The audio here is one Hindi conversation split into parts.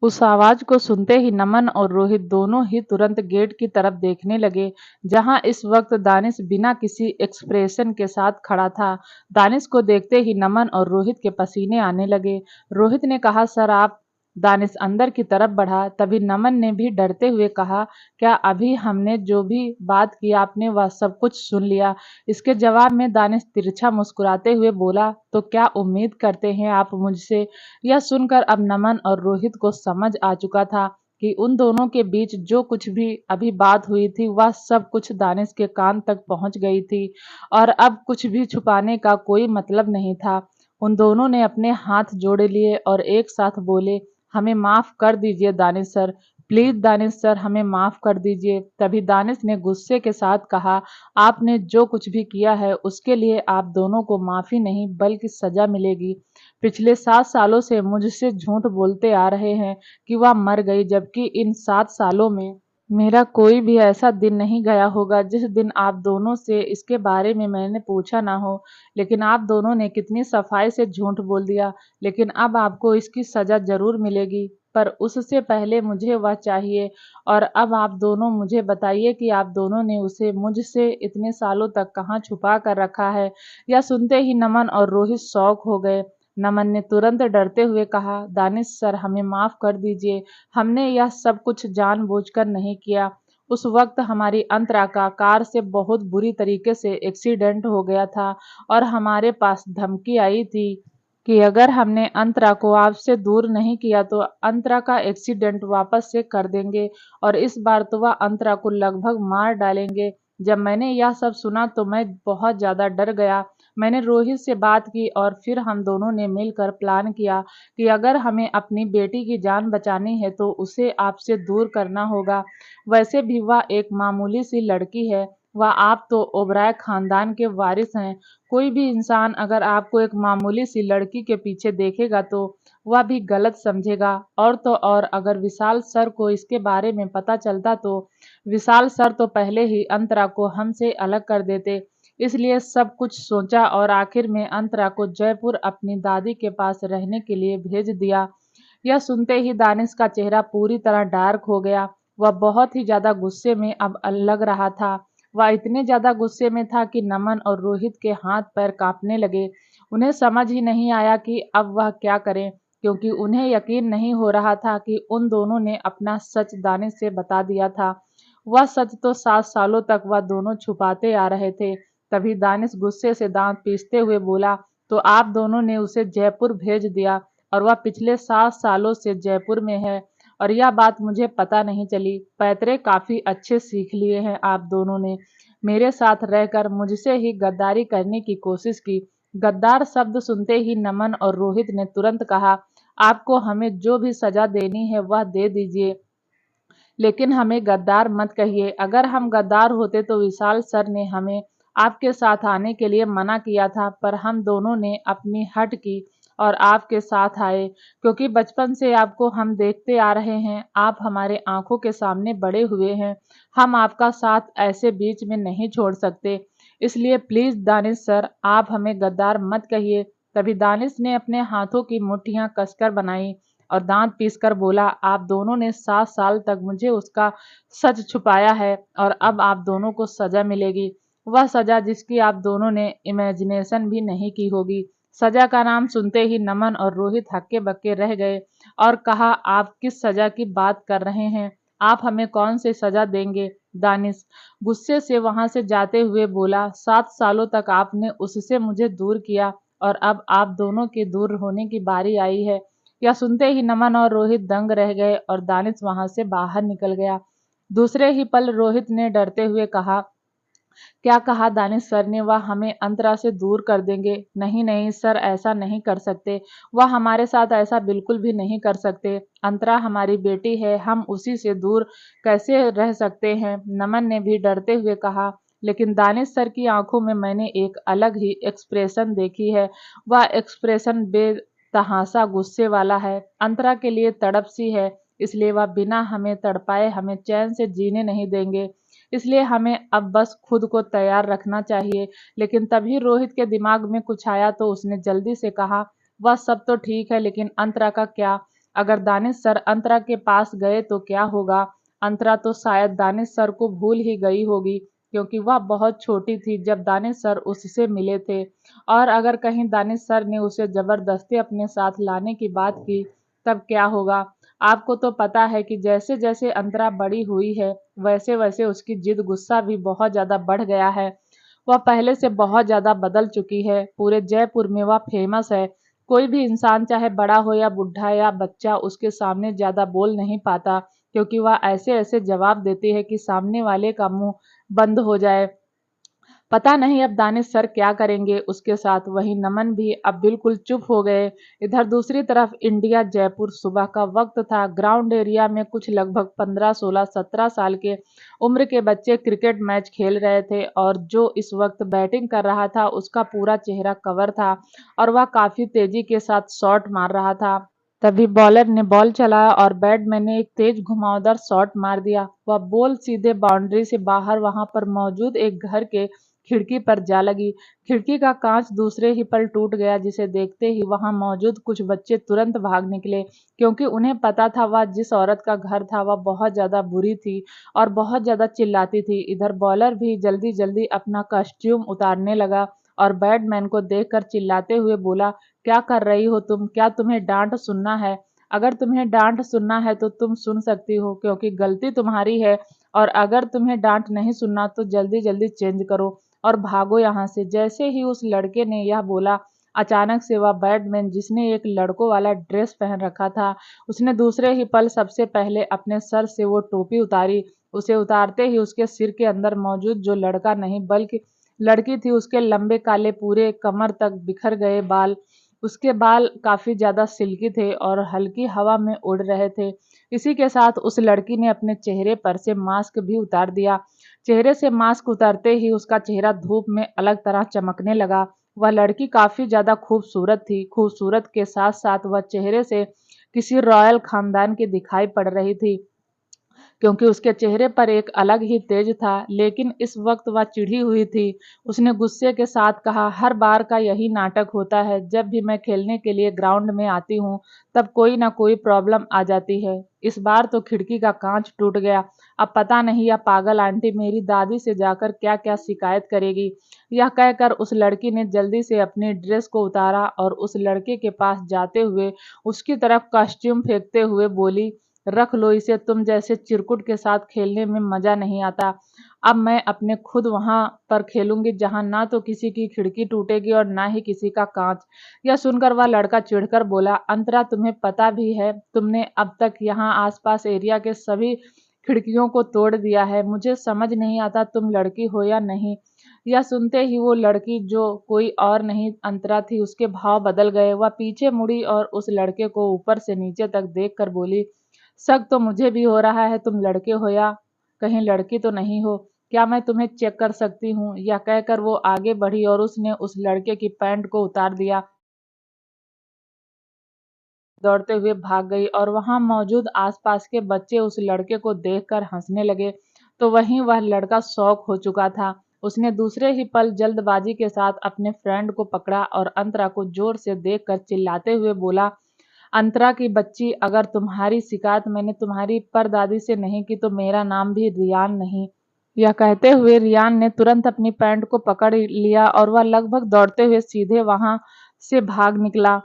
उस आवाज को सुनते ही नमन और रोहित दोनों ही तुरंत गेट की तरफ देखने लगे, जहां इस वक्त दानिश बिना किसी एक्सप्रेशन के साथ खड़ा था। दानिश को देखते ही नमन और रोहित के पसीने आने लगे। रोहित ने कहा, सर आप। दानिश अंदर की तरफ बढ़ा, तभी नमन ने भी डरते हुए कहा, क्या अभी हमने जो भी बात की आपने वह सब कुछ सुन लिया? इसके जवाब में दानिश तिरछा मुस्कुराते हुए बोला, तो क्या उम्मीद करते हैं आप मुझसे? यह सुनकर अब नमन और रोहित को समझ आ चुका था कि उन दोनों के बीच जो कुछ भी अभी बात हुई थी वह सब कुछ दानिश के कान तक पहुंच गई थी और अब कुछ भी छुपाने का कोई मतलब नहीं था। उन दोनों ने अपने हाथ जोड़ लिए और एक साथ बोले, हमें माफ कर दीजिए Danish sir. Please Danish sir, हमें माफ कर दीजिए। तभी दानिश ने गुस्से के साथ कहा, आपने जो कुछ भी किया है उसके लिए आप दोनों को माफी नहीं बल्कि सजा मिलेगी। पिछले 7 सालों से मुझसे झूठ बोलते आ रहे हैं कि वह मर गई, जबकि इन 7 सालों में मेरा कोई भी ऐसा दिन नहीं गया होगा जिस दिन आप दोनों से इसके बारे में मैंने पूछा ना हो। लेकिन आप दोनों ने कितनी सफाई से झूठ बोल दिया। लेकिन अब आपको इसकी सजा जरूर मिलेगी, पर उससे पहले मुझे वह चाहिए। और अब आप दोनों मुझे बताइए कि आप दोनों ने उसे मुझसे इतने सालों तक कहाँ छुपा कर रखा है। यह सुनते ही नमन और रोहित शौक हो गए। नमन ने तुरंत डरते हुए कहा, दानिश सर हमें माफ कर दीजिए। हमने यह सब कुछ जानबूझकर नहीं किया। उस वक्त हमारी अंतरा का कार से बहुत बुरी तरीके से एक्सीडेंट हो गया था और हमारे पास धमकी आई थी कि अगर हमने अंतरा को आपसे दूर नहीं किया तो अंतरा का एक्सीडेंट वापस से कर देंगे और इस बार तो वह अंतरा को लगभग मार डालेंगे। जब मैंने यह सब सुना तो मैं बहुत ज़्यादा डर गया। मैंने रोहित से बात की और फिर हम दोनों ने मिलकर प्लान किया कि अगर हमें अपनी बेटी की जान बचानी है तो उसे आपसे दूर करना होगा। वैसे भी वह एक मामूली सी लड़की है, वह आप तो ओबराय खानदान के वारिस हैं। कोई भी इंसान अगर आपको एक मामूली सी लड़की के पीछे देखेगा तो वह भी गलत समझेगा। और तो और अगर विशाल सर को इसके बारे में पता चलता तो विशाल सर तो पहले ही अंतरा को हमसे अलग कर देते। इसलिए सब कुछ सोचा और आखिर में अंतरा को जयपुर अपनी दादी के पास रहने के लिए भेज दिया। यह सुनते ही दानिश का चेहरा पूरी तरह डार्क हो गया। वह बहुत ही ज्यादा गुस्से में अब लग रहा था। वह इतने ज्यादा गुस्से में था कि नमन और रोहित के हाथ पैर कांपने लगे। उन्हें समझ ही नहीं आया कि अब वह क्या करें, क्योंकि उन्हें यकीन नहीं हो रहा था कि उन दोनों ने अपना सच दानिश से बता दिया था। वह सच तो 7 सालों तक वह दोनों छुपाते आ रहे थे। तभी दानिश गुस्से से दांत पीसते हुए बोला, तो आप दोनों ने उसे जयपुर भेज दिया और वह पिछले 7 सालों से जयपुर में है और यह बात मुझे पता नहीं चली। पैतरे काफी अच्छे सीख लिए हैं आप दोनों ने। मेरे साथ रहकर मुझसे ही गद्दारी करने की कोशिश की। गद्दार शब्द सुनते ही नमन और रोहित ने तुरंत कहा, आपको हमें जो भी सजा देनी है वह दे दीजिए, लेकिन हमें गद्दार मत कहिए। अगर हम गद्दार होते तो विशाल सर ने हमें आपके साथ आने के लिए मना किया था, पर हम दोनों ने अपनी हट की और आपके साथ आए, क्योंकि बचपन से आपको हम देखते आ रहे हैं। आप हमारे आंखों के सामने बड़े हुए हैं। हम आपका साथ ऐसे बीच में नहीं छोड़ सकते। इसलिए प्लीज दानिश सर, आप हमें गद्दार मत कहिए। तभी दानिश ने अपने हाथों की मुट्ठियां कसकर बनाई और दांत पीसकर बोला, आप दोनों ने 7 साल तक मुझे उसका सच छुपाया है और अब आप दोनों को सजा मिलेगी। वह सजा जिसकी आप दोनों ने इमेजिनेशन भी नहीं की होगी। सजा का नाम सुनते ही नमन और रोहित हक्के बक्के रह गए और कहा, आप किस सजा की बात कर रहे हैं? आप हमें कौन सी सजा देंगे? दानिश गुस्से से वहां से जाते हुए बोला, 7 सालों तक आपने उससे मुझे दूर किया और अब आप दोनों के दूर होने की बारी आई है। यह सुनते ही नमन और रोहित दंग रह गए और दानिश वहां से बाहर निकल गया। दूसरे ही पल रोहित ने डरते हुए कहा, क्या कहा दानिश सर ने? वह हमें अंतरा से दूर कर देंगे? नहीं नहीं सर, ऐसा नहीं कर सकते। वह हमारे साथ ऐसा बिल्कुल भी नहीं कर सकते। अंतरा हमारी बेटी है, हम उसी से दूर कैसे रह सकते हैं? नमन ने भी डरते हुए कहा। लेकिन दानिश सर की आंखों में मैंने एक अलग ही एक्सप्रेशन देखी है। वह एक्सप्रेशन बेतहाशा गुस्से वाला है। अंतरा के लिए तड़प सी है, इसलिए वह बिना हमें तड़पाए हमें चैन से जीने नहीं देंगे। इसलिए हमें अब बस खुद को तैयार रखना चाहिए। लेकिन तभी रोहित के दिमाग में कुछ आया तो उसने जल्दी से कहा, वह सब तो ठीक है, लेकिन अंतरा का क्या? अगर दानिश सर अंतरा के पास गए तो क्या होगा? अंतरा तो शायद दानिश सर को भूल ही गई होगी, क्योंकि वह बहुत छोटी थी जब दानिश सर उससे मिले थे। और अगर कहीं दानिश सर ने उसे जबरदस्ती अपने साथ लाने की बात की, तब क्या होगा? आपको तो पता है कि जैसे जैसे अंतरा बड़ी हुई है, वैसे वैसे उसकी जिद गुस्सा भी बहुत ज़्यादा बढ़ गया है। वह पहले से बहुत ज़्यादा बदल चुकी है। पूरे जयपुर में वह फेमस है। कोई भी इंसान, चाहे बड़ा हो या बूढ़ा या बच्चा, उसके सामने ज़्यादा बोल नहीं पाता, क्योंकि वह ऐसे ऐसे जवाब देती है कि सामने वाले का मुंह बंद हो जाए। पता नहीं अब दानिश सर क्या करेंगे उसके साथ। वहीं नमन भी अब बिल्कुल चुप हो गए। इधर दूसरी तरफ इंडिया जयपुर, सुबह का वक्त था। ग्राउंड एरिया में कुछ लगभग 15, 16, 17 साल के उम्र के बच्चे क्रिकेट मैच खेल रहे थे, और जो इस वक्त बैटिंग कर रहा था उसका पूरा चेहरा कवर था और वह काफी तेजी के साथ शॉट मार रहा था। तभी बॉलर ने बॉल चलाया और बैट्समैन ने एक तेज घुमावदार शॉट मार दिया। वह बॉल सीधे बाउंड्री से बाहर वहां पर मौजूद एक घर के खिड़की पर जा लगी। खिड़की का कांच दूसरे ही पल टूट गया, जिसे देखते ही वहां मौजूद कुछ बच्चे तुरंत भाग निकले, क्योंकि उन्हें पता था वह जिस औरत का घर था वह बहुत ज्यादा बुरी थी और बहुत ज्यादा चिल्लाती थी। इधर बॉलर भी जल्दी जल्दी अपना कॉस्ट्यूम उतारने लगा और बैट्समैन को देखकर चिल्लाते हुए बोला, क्या कर रही हो तुम? क्या तुम्हें डांट सुनना है? अगर तुम्हें डांट सुनना है तो तुम सुन सकती हो, क्योंकि गलती तुम्हारी है। और अगर तुम्हें डांट नहीं सुनना तो जल्दी जल्दी चेंज करो और भागो यहाँ से। जैसे ही उस लड़के ने यह बोला, अचानक से वह बैटमैन, जिसने एक लड़कों वाला ड्रेस पहन रखा था, उसने दूसरे ही पल सबसे पहले अपने सर से वो टोपी उतारी। उसे उतारते ही उसके सिर के अंदर मौजूद जो लड़का नहीं बल्कि लड़की थी, उसके लंबे काले पूरे कमर तक बिखर गए बाल, उसके बाल काफी ज्यादा सिल्की थे और हल्की हवा में उड़ रहे थे। इसी के साथ उस लड़की ने अपने चेहरे पर से मास्क भी उतार दिया। चेहरे से मास्क उतारते ही उसका चेहरा धूप में अलग तरह चमकने लगा। वह लड़की काफी ज्यादा खूबसूरत थी। खूबसूरत के साथ साथ वह चेहरे से किसी रॉयल खानदान की दिखाई पड़ रही थी, क्योंकि उसके चेहरे पर एक अलग ही तेज था। लेकिन इस वक्त वह चिढ़ी हुई थी। उसने गुस्से के साथ कहा, हर बार का यही नाटक होता है। जब भी मैं खेलने के लिए ग्राउंड में आती हूँ तब कोई ना कोई प्रॉब्लम आ जाती है। इस बार तो खिड़की का कांच टूट गया। अब पता नहीं यह पागल आंटी मेरी दादी से जाकर क्या क्या शिकायत करेगी। यह कहकर उस लड़की ने जल्दी से अपनी ड्रेस को उतारा और उस लड़के के पास जाते हुए उसकी तरफ कॉस्ट्यूम फेंकते हुए बोली, रख लो इसे, तुम जैसे चिरकुट के साथ खेलने में मजा नहीं आता। अब मैं अपने खुद वहां पर खेलूंगी, जहां ना तो किसी की खिड़की टूटेगी और ना ही किसी का कांच। यह सुनकर वह लड़का चिढ़कर बोला, अंतरा तुम्हें पता भी है तुमने अब तक यहाँ आसपास एरिया के सभी खिड़कियों को तोड़ दिया है। मुझे समझ नहीं आता तुम लड़की हो या नहीं। यह सुनते ही वो लड़की, जो कोई और नहीं अंतरा थी, उसके भाव बदल गए। वह पीछे मुड़ी और उस लड़के को ऊपर से नीचे तक देख कर बोली, शक तो मुझे भी हो रहा है, तुम लड़के हो या कहीं लड़की तो नहीं हो। क्या मैं तुम्हें चेक कर सकती हूँ? यह कहकर वो आगे बढ़ी और उसने उस लड़के की पैंट को उतार दिया। दौड़ते हुए भाग गई और वहां मौजूद आसपास के बच्चे उस लड़के को देखकर हंसने लगे। तो वहीं वह लड़का शॉक हो चुका था। उसने दूसरे ही पल जल्दबाजी के साथ अपने फ्रेंड को पकड़ा और अंतरा को जोर से देखकर चिल्लाते हुए बोला, अंतरा की बच्ची, अगर तुम्हारी शिकायत मैंने तुम्हारी परदादी से नहीं की तो मेरा नाम भी रियान नहीं। यह कहते हुए रियान ने तुरंत अपनी पैंट को पकड़ लिया और वह लगभग दौड़ते हुए सीधे वहां से भाग निकला।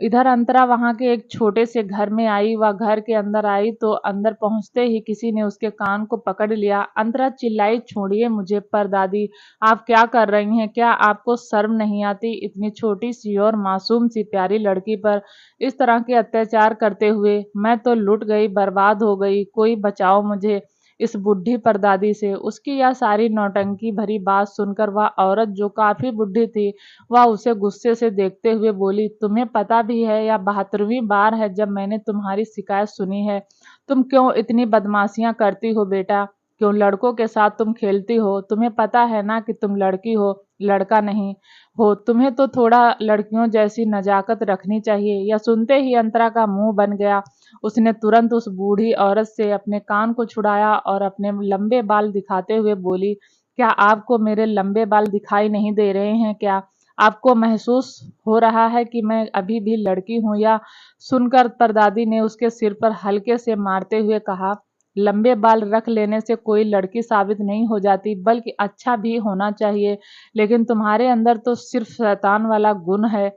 इधर अंतरा वहां के एक छोटे से घर में आई। वह घर के अंदर आई तो अंदर पहुंचते ही किसी ने उसके कान को पकड़ लिया। अंतरा चिल्लाई, छोड़िए मुझे परदादी, आप क्या कर रही हैं? क्या आपको शर्म नहीं आती इतनी छोटी सी और मासूम सी प्यारी लड़की पर इस तरह के अत्याचार करते हुए? मैं तो लुट गई, बर्बाद हो गई, कोई बचाओ मुझे इस बुढ़ी परदादी से। उसकी यह सारी नौटंकी भरी बात सुनकर वह औरत, जो काफी बुढ़ी थी, वह उसे गुस्से से देखते हुए बोली, तुम्हें पता भी है यह 72वीं बार है जब मैंने तुम्हारी शिकायत सुनी है। तुम क्यों इतनी बदमाशियां करती हो बेटा? क्यों लड़कों के साथ तुम खेलती हो? तुम्हें पता है ना कि तुम लड़की हो, लड़का नहीं हो। तुम्हें तो थोड़ा लड़कियों जैसी नजाकत रखनी चाहिए। यह सुनते ही अंतरा का मुंह बन गया। उसने तुरंत उस बूढ़ी औरत से अपने कान को छुड़ाया और अपने लंबे बाल दिखाते हुए बोली, क्या आपको मेरे लंबे बाल दिखाई नहीं दे रहे हैं क्या? आपको महसूस हो रहा है कि मैं अभी भी लड़की हूँ या? सुनकर परदादी ने उसके सिर पर हल्के से मारते हुए कहा, लंबे बाल रख लेने से कोई लड़की साबित नहीं हो जाती, बल्कि अच्छा भी होना चाहिए। लेकिन तुम्हारे अंदर तो सिर्फ शैतान वाला गुण है।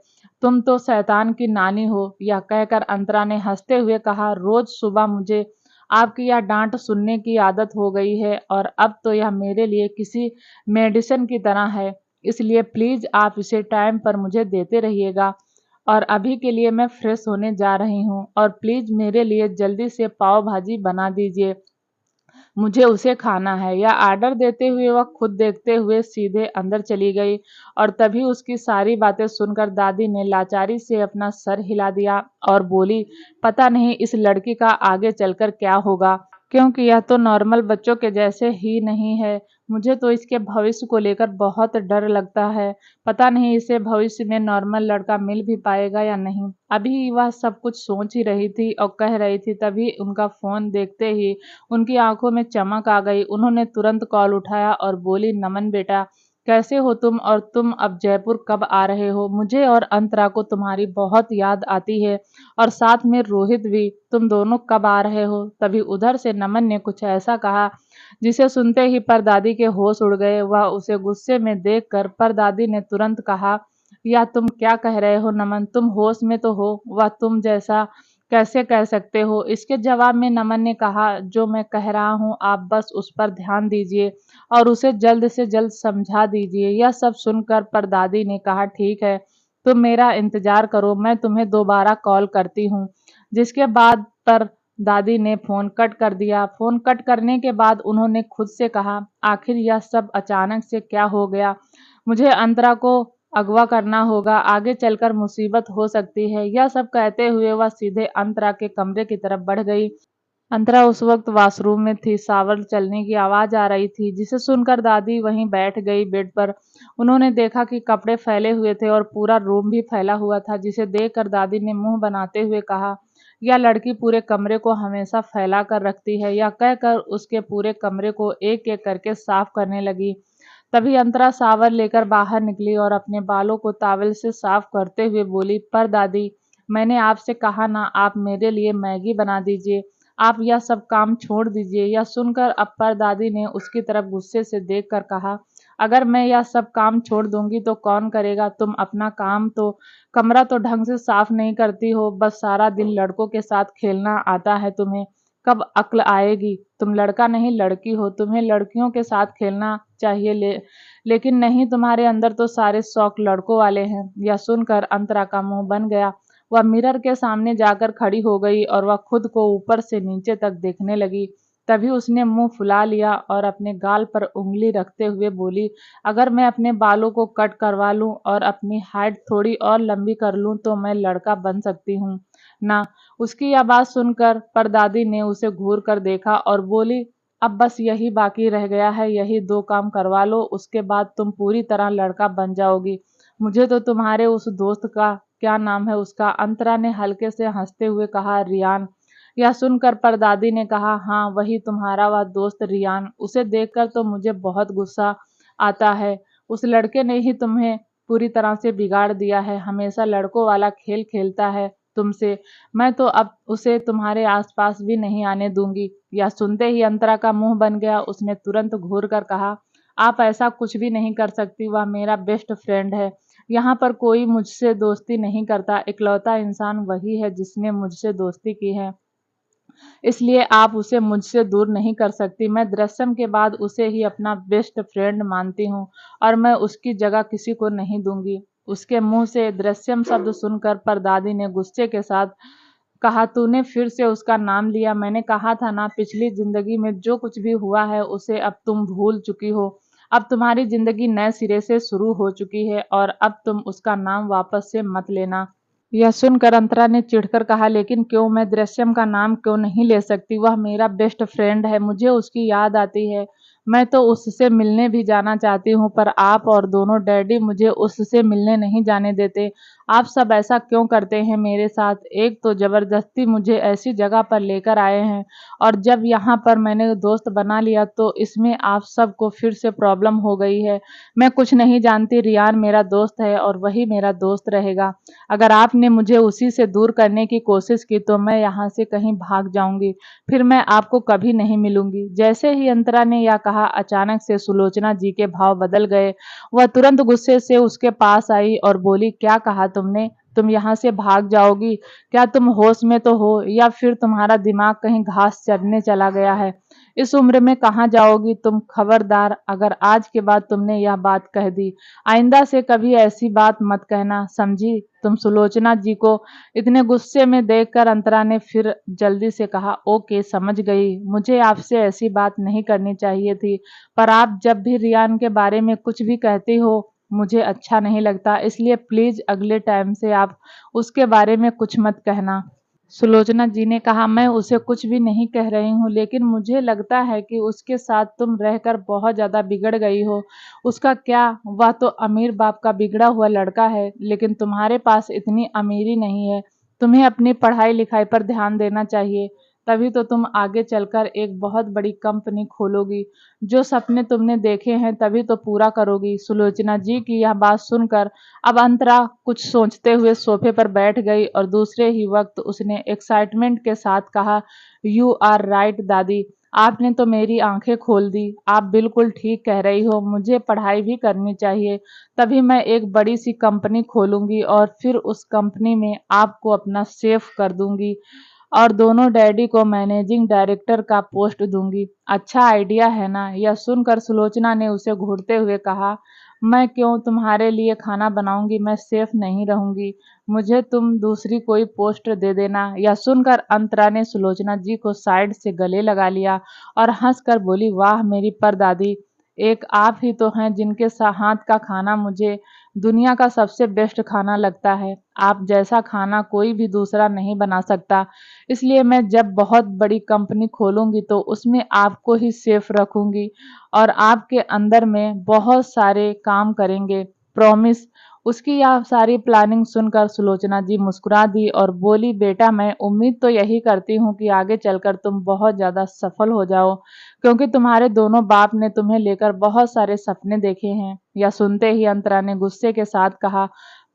तुम तो शैतान की नानी हो। यह कहकर अंतरा ने हंसते हुए कहा, रोज सुबह मुझे आपकी यह डांट सुनने की आदत हो गई है और अब तो यह मेरे लिए किसी मेडिसिन की तरह है। इसलिए प्लीज आप इसे टाइम पर मुझे देते रहिएगा। और अभी के लिए मैं फ्रेश होने जा रही हूँ और प्लीज मेरे लिए जल्दी से पाव भाजी बना दीजिए, मुझे उसे खाना है। या आर्डर देते हुए वह खुद देखते हुए सीधे अंदर चली गई और तभी उसकी सारी बातें सुनकर दादी ने लाचारी से अपना सर हिला दिया और बोली, पता नहीं इस लड़की का आगे चलकर क्या होगा, क्योंकि यह तो नॉर्मल बच्चों के जैसे ही नहीं है। मुझे तो इसके भविष्य को लेकर बहुत डर लगता है। पता नहीं इसे भविष्य में नॉर्मल लड़का मिल भी पाएगा या नहीं। अभी वह सब कुछ सोच ही रही थी और कह रही थी, तभी उनका फोन देखते ही उनकी आंखों में चमक आ गई। उन्होंने तुरंत कॉल उठाया और बोली, नमन बेटा, कैसे हो तुम और तुम अब जयपुर कब आ रहे हो? मुझे और अंतरा को तुम्हारी बहुत याद आती है और साथ में रोहित भी। तुम दोनों कब आ रहे हो? तभी उधर से नमन ने कुछ ऐसा कहा जिसे सुनते ही परदादी के होश उड़ गए। वह उसे गुस्से में देखकर परदादी ने तुरंत कहा, या तुम क्या कह रहे हो नमन? तुम होश में तो हो? वह तुम जैसा कैसे कह सकते हो? इसके जवाब में नमन ने कहा, जो मैं कह रहा हूँ आप बस उस पर ध्यान दीजिए और उसे जल्द से जल्द समझा दीजिए। यह सब सुनकर परदादी ने कहा, ठीक है, तुम मेरा इंतजार करो, मैं तुम्हें दोबारा कॉल करती हूँ। जिसके बाद पर दादी ने फोन कट कर दिया। फोन कट करने के बाद उन्होंने खुद से कहा, आखिर यह सब अचानक से क्या हो गया? मुझे अंतरा को अगवा करना होगा, आगे चलकर मुसीबत हो सकती है। यह सब कहते हुए वह सीधे अंतरा के कमरे की तरफ बढ़ गई। अंतरा उस वक्त वॉशरूम में थी। शावर चलने की आवाज आ रही थी, जिसे सुनकर दादी वहीं बैठ गई बेड पर। उन्होंने देखा कि कपड़े फैले हुए थे और पूरा रूम भी फैला हुआ था, जिसे देखकर दादी ने मुंह बनाते हुए कहा, यह लड़की पूरे कमरे को हमेशा फैला कर रखती है। यह कहकर उसके पूरे कमरे को एक एक करके साफ करने लगी। तभी अंतरा शावर लेकर बाहर निकली और अपने बालों को टॉवल से साफ करते हुए बोली, पर दादी, मैंने आपसे कहा ना, आप मेरे लिए मैगी बना दीजिए, आप यह सब काम छोड़ दीजिए। यह सुनकर अप्पर दादी ने उसकी तरफ गुस्से से देखकर कहा, अगर मैं यह सब काम छोड़ दूंगी तो कौन करेगा? तुम अपना काम तो, कमरा तो ढंग से साफ नहीं करती हो, बस सारा दिन लड़कों के साथ खेलना आता है तुम्हें। कब अक्ल आएगी? तुम लड़का नहीं लड़की हो, तुम्हें लड़कियों के साथ खेलना चाहिए, लेकिन नहीं, तुम्हारे अंदर तो सारे शौक लड़कों वाले हैं। यह सुनकर अंतरा का मुंह बन गया। वह मिरर के सामने जाकर खड़ी हो गई और वह खुद को ऊपर से नीचे तक देखने लगी। तभी उसने मुंह फुला लिया और अपने गाल पर उंगली रखते हुए बोली, अगर मैं अपने बालों को कट करवा लूं और अपनी हाइट थोड़ी और लंबी कर लूं तो मैं लड़का बन सकती हूँ ना? उसकी यह बात सुनकर परदादी ने उसे घूर कर देखा और बोली, अब बस यही बाकी रह गया है, यही दो काम करवा लो, उसके बाद तुम पूरी तरह लड़का बन जाओगी। मुझे तो तुम्हारे उस दोस्त का, क्या नाम है उसका? अंतरा ने हल्के से हंसते हुए कहा, रियान। यह सुनकर परदादी ने कहा, हाँ वही तुम्हारा वह दोस्त रियान, उसे देखकर तो मुझे बहुत गुस्सा आता है। उस लड़के ने ही तुम्हें पूरी तरह से बिगाड़ दिया है, हमेशा लड़कों वाला खेल खेलता है तुमसे। मैं तो अब उसे तुम्हारे आसपास भी नहीं आने दूंगी। यह सुनते ही अंतरा का मुंह बन गया। उसने तुरंत घूर कर कहा, आप ऐसा कुछ भी नहीं कर सकती, वह मेरा बेस्ट फ्रेंड है। यहाँ पर कोई मुझसे दोस्ती नहीं करता, इकलौता इंसान वही है जिसने मुझसे दोस्ती की है, इसलिए आप उसे मुझसे दूर नहीं कर सकती। मैं दृश्यम के बाद उसे ही अपना बेस्ट फ्रेंड मानती हूँ और मैं उसकी जगह किसी को नहीं दूंगी। उसके मुंह से दृश्यम शब्द सुनकर परदादी ने गुस्से के साथ कहा, तूने फिर से उसका नाम लिया। मैंने कहा था ना, पिछली जिंदगी में जो कुछ भी हुआ है उसे अब तुम भूल चुकी हो। अब तुम्हारी जिंदगी नए सिरे से शुरू हो चुकी है और अब तुम उसका नाम वापस से मत लेना। यह सुनकर अंतरा ने चिढ़कर कहा, लेकिन क्यों? मैं दृश्यम का नाम क्यों नहीं ले सकती? वह मेरा बेस्ट फ्रेंड है, मुझे उसकी याद आती है। मैं तो उससे मिलने भी जाना चाहती हूँ, पर आप और दोनों डैडी मुझे उससे मिलने नहीं जाने देते। आप सब ऐसा क्यों करते हैं मेरे साथ? एक तो ज़बरदस्ती मुझे ऐसी जगह पर लेकर आए हैं, और जब यहाँ पर मैंने दोस्त बना लिया तो इसमें आप सबको फिर से प्रॉब्लम हो गई है। मैं कुछ नहीं जानती, रियान मेरा दोस्त है और वही मेरा दोस्त रहेगा। अगर आपने मुझे उसी से दूर करने की कोशिश की तो मैं यहाँ से कहीं भाग जाऊँगी, फिर मैं आपको कभी नहीं मिलूंगी। जैसे ही अंतरा ने यह कहा, अचानक से सुलोचना जी के भाव बदल गए। वह तुरंत गुस्से से उसके पास आई और बोली, क्या कहा तुमने? तुम यहाँ से भाग जाओगी? क्या तुम होश में तो हो, या फिर तुम्हारा दिमाग कहीं घास चरने चला गया है? इस उम्र में कहाँ जाओगी तुम? खबरदार, अगर आज के बाद तुमने यह बात कह दी, आइंदा से कभी ऐसी बात मत कहना, समझी तुम? सुलोचना जी को इतने गुस्से में देखकर अंतरा ने फिर जल्दी से कहा, ओके समझ गई, मुझे आपसे ऐसी बात नहीं करनी चाहिए थी, पर आप जब भी रियान के बारे में कुछ भी कहती हो मुझे अच्छा नहीं लगता, इसलिए प्लीज अगले टाइम से आप उसके बारे में कुछ मत कहना। सुलोचना जी ने कहा, मैं उसे कुछ भी नहीं कह रही हूँ, लेकिन मुझे लगता है कि उसके साथ तुम रहकर बहुत ज़्यादा बिगड़ गई हो। उसका क्या, वह तो अमीर बाप का बिगड़ा हुआ लड़का है, लेकिन तुम्हारे पास इतनी अमीरी नहीं है। तुम्हें अपनी पढ़ाई लिखाई पर ध्यान देना चाहिए, तभी तो तुम आगे चलकर एक बहुत बड़ी कंपनी खोलोगी। जो सपने तुमने देखे हैं तभी तो पूरा करोगी। सुलोचना जी की यह बात सुनकर अब अंतरा कुछ सोचते हुए सोफे पर बैठ गई और दूसरे ही वक्त उसने एक्साइटमेंट के साथ कहा, यू आर राइट दादी, आपने तो मेरी आंखें खोल दी। आप बिल्कुल ठीक कह रही हो, मुझे पढ़ाई भी करनी चाहिए, तभी मैं एक बड़ी सी कंपनी खोलूंगी और फिर उस कंपनी में आपको अपना सेफ कर दूंगी और दोनों डैडी को मैनेजिंग डायरेक्टर का पोस्ट दूंगी। अच्छा आइडिया है ना? यह सुनकर सुलोचना ने उसे घूरते हुए कहा, मैं क्यों तुम्हारे लिए खाना बनाऊंगी? मैं सेफ नहीं रहूंगी, मुझे तुम दूसरी कोई पोस्ट दे देना। यह सुनकर अंतरा ने सुलोचना जी को साइड से गले लगा लिया और हंसकर बोली, वाह मेरी परदादी, एक आप ही तो हैं जिनके हाथ का खाना मुझे दुनिया का सबसे बेस्ट खाना लगता है। आप जैसा खाना कोई भी दूसरा नहीं बना सकता, इसलिए मैं जब बहुत बड़ी कंपनी खोलूंगी तो उसमें आपको ही सेफ रखूंगी और आपके अंदर में बहुत सारे काम करेंगे, प्रॉमिस। उसकी यह सारी प्लानिंग सुनकर सुलोचना जी मुस्कुरा दी और बोली, बेटा मैं उम्मीद तो यही करती हूँ कि आगे चलकर तुम बहुत ज़्यादा सफल हो जाओ, क्योंकि तुम्हारे दोनों बाप ने तुम्हें लेकर बहुत सारे सपने देखे हैं। यह सुनते ही अंतरा ने गुस्से के साथ कहा,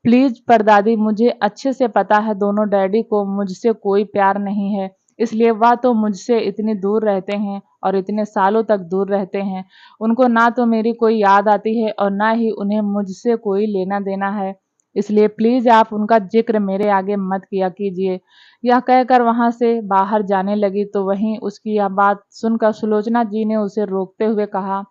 प्लीज परदादी, मुझे अच्छे से पता है दोनों डैडी को मुझसे कोई प्यार नहीं है, इसलिए वह तो मुझसे इतनी दूर रहते हैं और इतने सालों तक दूर रहते हैं। उनको ना तो मेरी कोई याद आती है और ना ही उन्हें मुझसे कोई लेना देना है, इसलिए प्लीज आप उनका जिक्र मेरे आगे मत किया कीजिए। यह कहकर वहां से बाहर जाने लगी तो वहीं उसकी यह बात सुनकर सुलोचना जी ने उसे रोकते हुए कहा,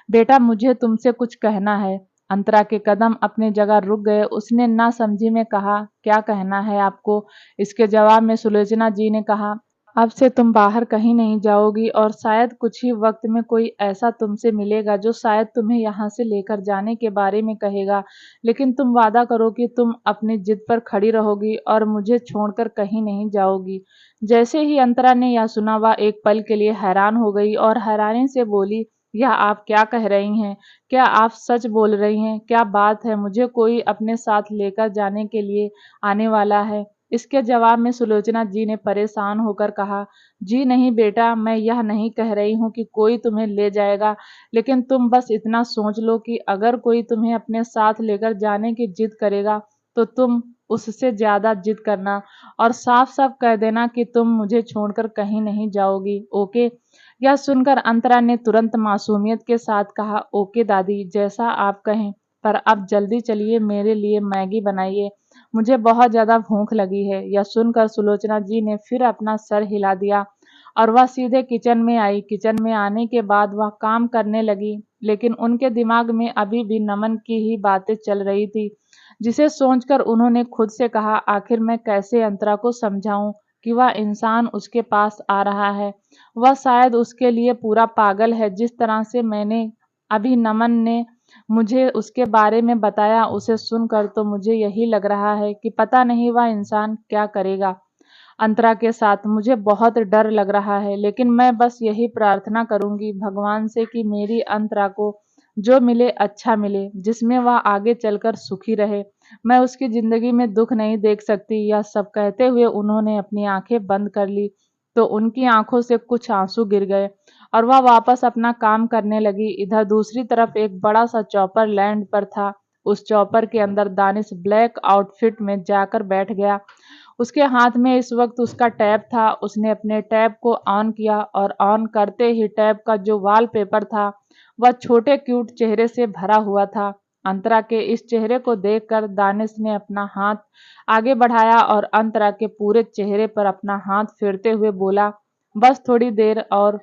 बेटा मुझे तुमसे कुछ कहना है। अंतरा के कदम अपनी जगह रुक गए। उसने ना समझी में कहा, क्या कहना है आपको? इसके जवाब में सुलोचना जी ने कहा, अब से तुम बाहर कहीं नहीं जाओगी और शायद कुछ ही वक्त में कोई ऐसा तुमसे मिलेगा जो शायद तुम्हें यहाँ से लेकर जाने के बारे में कहेगा, लेकिन तुम वादा करो कि तुम अपनी जिद पर खड़ी रहोगी और मुझे छोड़कर कहीं नहीं जाओगी। जैसे ही अंतरा ने यह सुना वह एक पल के लिए हैरान हो गई और हैरानी से बोली, यह आप क्या कह रही हैं? क्या आप सच बोल रही हैं? क्या बात है, मुझे कोई अपने साथ लेकर जाने के लिए आने वाला है? इसके जवाब में सुलोचना जी ने परेशान होकर कहा, जी नहीं बेटा, मैं यह नहीं कह रही हूँ कि कोई तुम्हें ले जाएगा, लेकिन तुम बस इतना सोच लो कि अगर कोई तुम्हें अपने साथ लेकर जाने की जिद करेगा तो तुम उससे ज्यादा जिद करना और साफ साफ कह देना कि तुम मुझे छोड़कर कहीं नहीं जाओगी, ओके? यह सुनकर अंतरा ने तुरंत मासूमियत के साथ कहा, ओके दादी, जैसा आप कहें, पर अब जल्दी चलिए मेरे लिए मैगी बनाइए, मुझे बहुत ज़्यादा भूख लगी है। यह सुनकर सुलोचना जी ने फिर अपना सर हिला दिया और वह सीधे किचन में आई। किचन में आने के बाद वह काम करने लगी, लेकिन उनके दिमाग में अभी भी नमन की ही बातें चल रही थी, जिसे सोचकर उन्होंने खुद से कहा, आखिर मैं कैसे अंतरा को समझाऊं कि वह इंसान उसके पास आ रहा है। वह शायद उसके लिए पूरा पागल है। जिस तरह से मैंने अभी नमन ने मुझे उसके बारे में बताया, उसे सुनकर तो मुझे यही लग रहा है कि पता नहीं वह इंसान क्या करेगा। अंतरा के साथ। मुझे बहुत डर लग रहा है, लेकिन मैं बस यही प्रार्थना करूंगी भगवान से कि मेरी अंतरा को जो मिले अच्छा मिले, जिसमें वह आगे चलकर सुखी रहे। मैं उसकी जिंदगी में दुख नहीं देख सकती। यह सब कहते हुए उन्होंने अपनी आंखें बंद कर ली तो उनकी आंखों से कुछ आंसू गिर गए और वह वापस अपना काम करने लगी। इधर दूसरी तरफ एक बड़ा सा चॉपर लैंड पर था। उस चॉपर के अंदर दानिश ब्लैक आउटफिट में जाकर बैठ गया। उसके हाथ में इस वक्त उसका टैब था। उसने अपने टैब को ऑन किया और ऑन करते ही टैब का जो वॉलपेपर था वह छोटे क्यूट चेहरे से भरा हुआ था। अंतरा के इस चेहरे को देखकर दानिश ने अपना हाथ आगे बढ़ाया और अंतरा के पूरे चेहरे पर अपना हाथ फेरते हुए बोला, बस थोड़ी देर और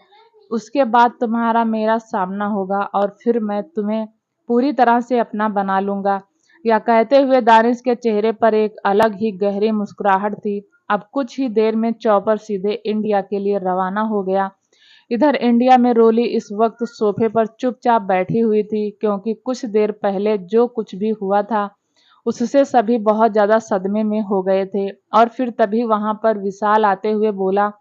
उसके बाद तुम्हारा मेरा सामना होगा और फिर मैं तुम्हें पूरी तरह से अपना बना लूंगा। या कहते हुए दानिश के चेहरे पर एक अलग ही गहरी मुस्कुराहट थी। अब कुछ ही देर में चॉपर सीधे इंडिया के लिए रवाना हो गया। इधर इंडिया में रोली इस वक्त सोफे पर चुपचाप बैठी हुई थी, क्योंकि कुछ देर पहले जो कुछ भी हुआ था उससे सभी बहुत ज्यादा सदमे में हो गए थे। और फिर तभी वहां पर विशाल आते हुए बोला,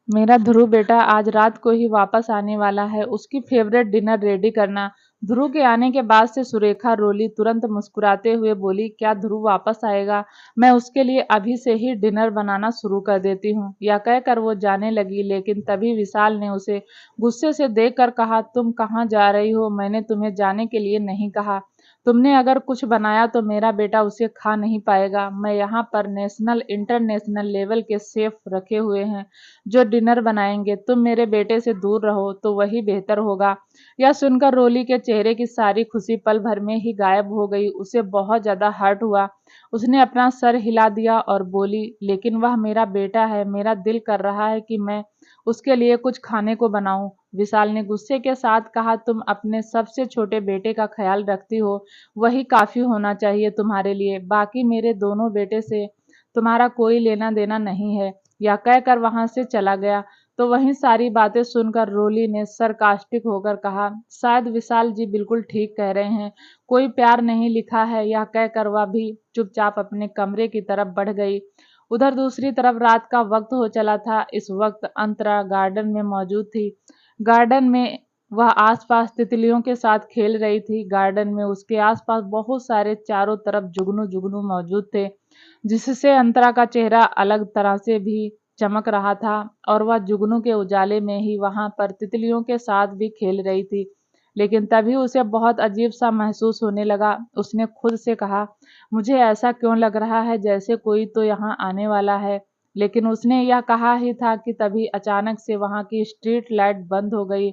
मेरा ध्रुव बेटा आज रात को ही वापस आने वाला है, उसकी फेवरेट डिनर रेडी करना। ध्रुव के आने के बाद से सुरेखा रोली तुरंत मुस्कुराते हुए बोली, क्या ध्रुव वापस आएगा? मैं उसके लिए अभी से ही डिनर बनाना शुरू कर देती हूँ। यह कहकर वो जाने लगी, लेकिन तभी विशाल ने उसे गुस्से से देखकर कहा, तुम कहाँ जा रही हो? मैंने तुम्हें जाने के लिए नहीं कहा। तुमने अगर कुछ बनाया तो मेरा बेटा उसे खा नहीं पाएगा। मैं यहाँ पर नेशनल इंटरनेशनल लेवल के शेफ रखे हुए हैं जो डिनर बनाएंगे। तुम मेरे बेटे से दूर रहो तो वही बेहतर होगा। यह सुनकर रोली के चेहरे की सारी खुशी पल भर में ही गायब हो गई। उसे बहुत ज्यादा हर्ट हुआ। उसने अपना सर हिला दिया और बोली, लेकिन वह मेरा बेटा है, मेरा दिल कर रहा है कि मैं उसके लिए कुछ खाने को बनाऊं। विशाल ने गुस्से के साथ कहा, तुम अपने सबसे छोटे बेटे का ख्याल रखती हो, वही काफी होना चाहिए तुम्हारे लिए। बाकी मेरे दोनों बेटे से तुम्हारा कोई लेना देना नहीं है। या कहकर वहां से चला गया। तो वहीं सारी बातें सुनकर रोली ने सरकास्टिक होकर कहा, शायद विशाल जी बिल्कुल ठीक कह रहे हैं, कोई प्यार नहीं लिखा है। यह कहकर वह भी चुपचाप अपने कमरे की तरफ बढ़ गई। उधर दूसरी तरफ रात का वक्त हो चला था। इस वक्त अंतरा गार्डन में मौजूद थी। गार्डन में वह आसपास तितलियों के साथ खेल रही थी। गार्डन में उसके आसपास बहुत सारे चारों तरफ जुगनू जुगनू मौजूद थे, जिससे अंतरा का चेहरा अलग तरह से भी चमक रहा था और वह जुगनू के उजाले में ही वहां पर तितलियों के साथ भी खेल रही थी। लेकिन तभी उसे बहुत अजीब सा महसूस होने लगा। उसने खुद से कहा, मुझे ऐसा क्यों लग रहा है जैसे कोई तो यहाँ आने वाला है। लेकिन उसने यह कहा ही था कि तभी अचानक से वहां की स्ट्रीट लाइट बंद हो गई।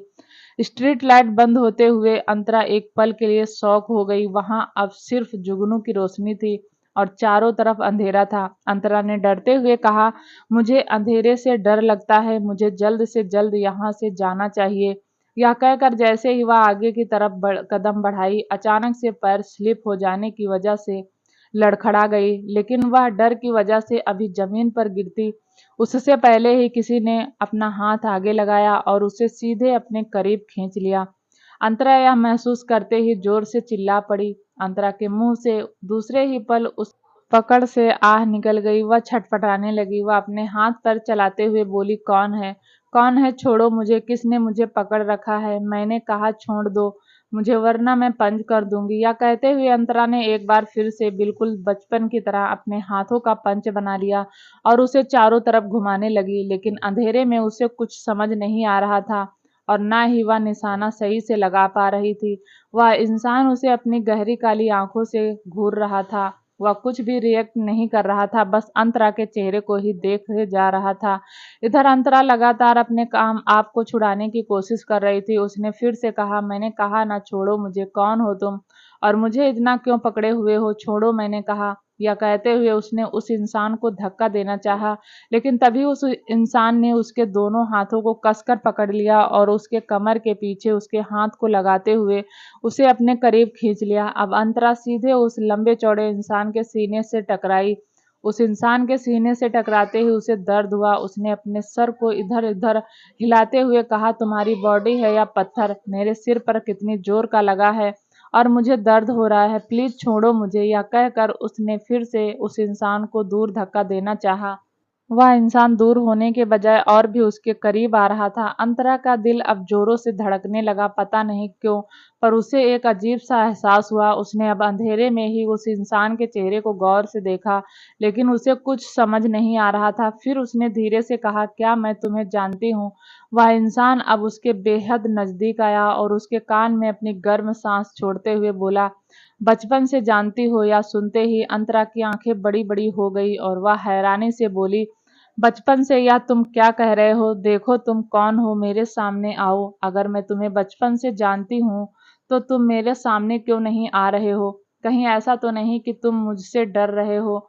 स्ट्रीट लाइट बंद होते हुए अंतरा एक पल के लिए शॉक हो गई। वहां अब सिर्फ जुगनू की रोशनी थी और चारों तरफ अंधेरा था। अंतरा ने डरते हुए कहा, मुझे अंधेरे से डर लगता है, मुझे जल्द से जल्द यहाँ से जाना चाहिए। यह कहकर जैसे ही वह आगे की तरफ कदम बढ़ाई, अचानक से पैर स्लिप हो जाने की वजह से लड़खड़ा गई। लेकिन वह डर की वजह से अभी जमीन पर गिरती उससे पहले ही किसी ने अपना हाथ आगे लगाया और उसे सीधे अपने करीब खींच लिया। अंतरा यह महसूस करते ही जोर से चिल्ला पड़ी। अंतरा के मुंह से दूसरे ही पल उस पकड़ से आह निकल गई। वह छटपटाने लगी। वह अपने हाथ पैर चलाते हुए बोली, कौन है? कौन है? छोड़ो मुझे। किसने मुझे पकड़ रखा है? मैंने कहा छोड़ दो मुझे, वरना मैं पंच कर दूंगी। या कहते हुए अंतरा ने एक बार फिर से बिल्कुल बचपन की तरह अपने हाथों का पंच बना लिया और उसे चारों तरफ घुमाने लगी। लेकिन अंधेरे में उसे कुछ समझ नहीं आ रहा था और ना ही वह निशाना सही से लगा पा रही थी। वह इंसान उसे अपनी गहरी काली आंखों से घूर रहा था। वह कुछ भी रिएक्ट नहीं कर रहा था, बस अंतरा के चेहरे को ही देखे जा रहा था। इधर अंतरा लगातार अपने काम आप को छुड़ाने की कोशिश कर रही थी। उसने फिर से कहा, मैंने कहा ना छोड़ो मुझे, कौन हो तुम और मुझे इतना क्यों पकड़े हुए हो? छोड़ो, मैंने कहा। यह कहते हुए उसने उस इंसान को धक्का देना चाहा, लेकिन तभी उस इंसान ने उसके दोनों हाथों को कसकर पकड़ लिया और उसके कमर के पीछे उसके हाथ को लगाते हुए उसे अपने करीब खींच लिया। अब अंतरा सीधे उस लंबे चौड़े इंसान के सीने से टकराई। उस इंसान के सीने से टकराते ही उसे दर्द हुआ। उसने अपने सर को इधर उधर हिलाते हुए कहा, तुम्हारी बॉडी है या पत्थर? मेरे सिर पर कितनी जोर का लगा है और मुझे दर्द हो रहा है, प्लीज छोड़ो मुझे। या कहकर उसने फिर से उस इंसान को दूर धक्का देना चाहा। वह इंसान दूर होने के बजाय और भी उसके करीब आ रहा था। अंतरा का दिल अब जोरों से धड़कने लगा, पता नहीं क्यों, पर उसे एक अजीब सा एहसास हुआ। उसने अब अंधेरे में ही उस इंसान के चेहरे को गौर से देखा, लेकिन उसे कुछ समझ नहीं आ रहा था। फिर उसने धीरे से कहा, क्या मैं तुम्हें जानती हूँ? वह इंसान अब उसके बेहद नजदीक आया और उसके कान में अपनी गर्म सांस छोड़ते हुए बोला, बचपन से जानती हो? या सुनते ही अंतरा की आंखें बड़ी बड़ी हो गई और वह हैरानी से बोली, बचपन से? या तुम क्या कह रहे हो? देखो तुम कौन हो, मेरे सामने आओ। अगर मैं तुम्हें बचपन से जानती हूँ तो तुम मेरे सामने क्यों नहीं आ रहे हो? कहीं ऐसा तो नहीं कि तुम मुझसे डर रहे हो?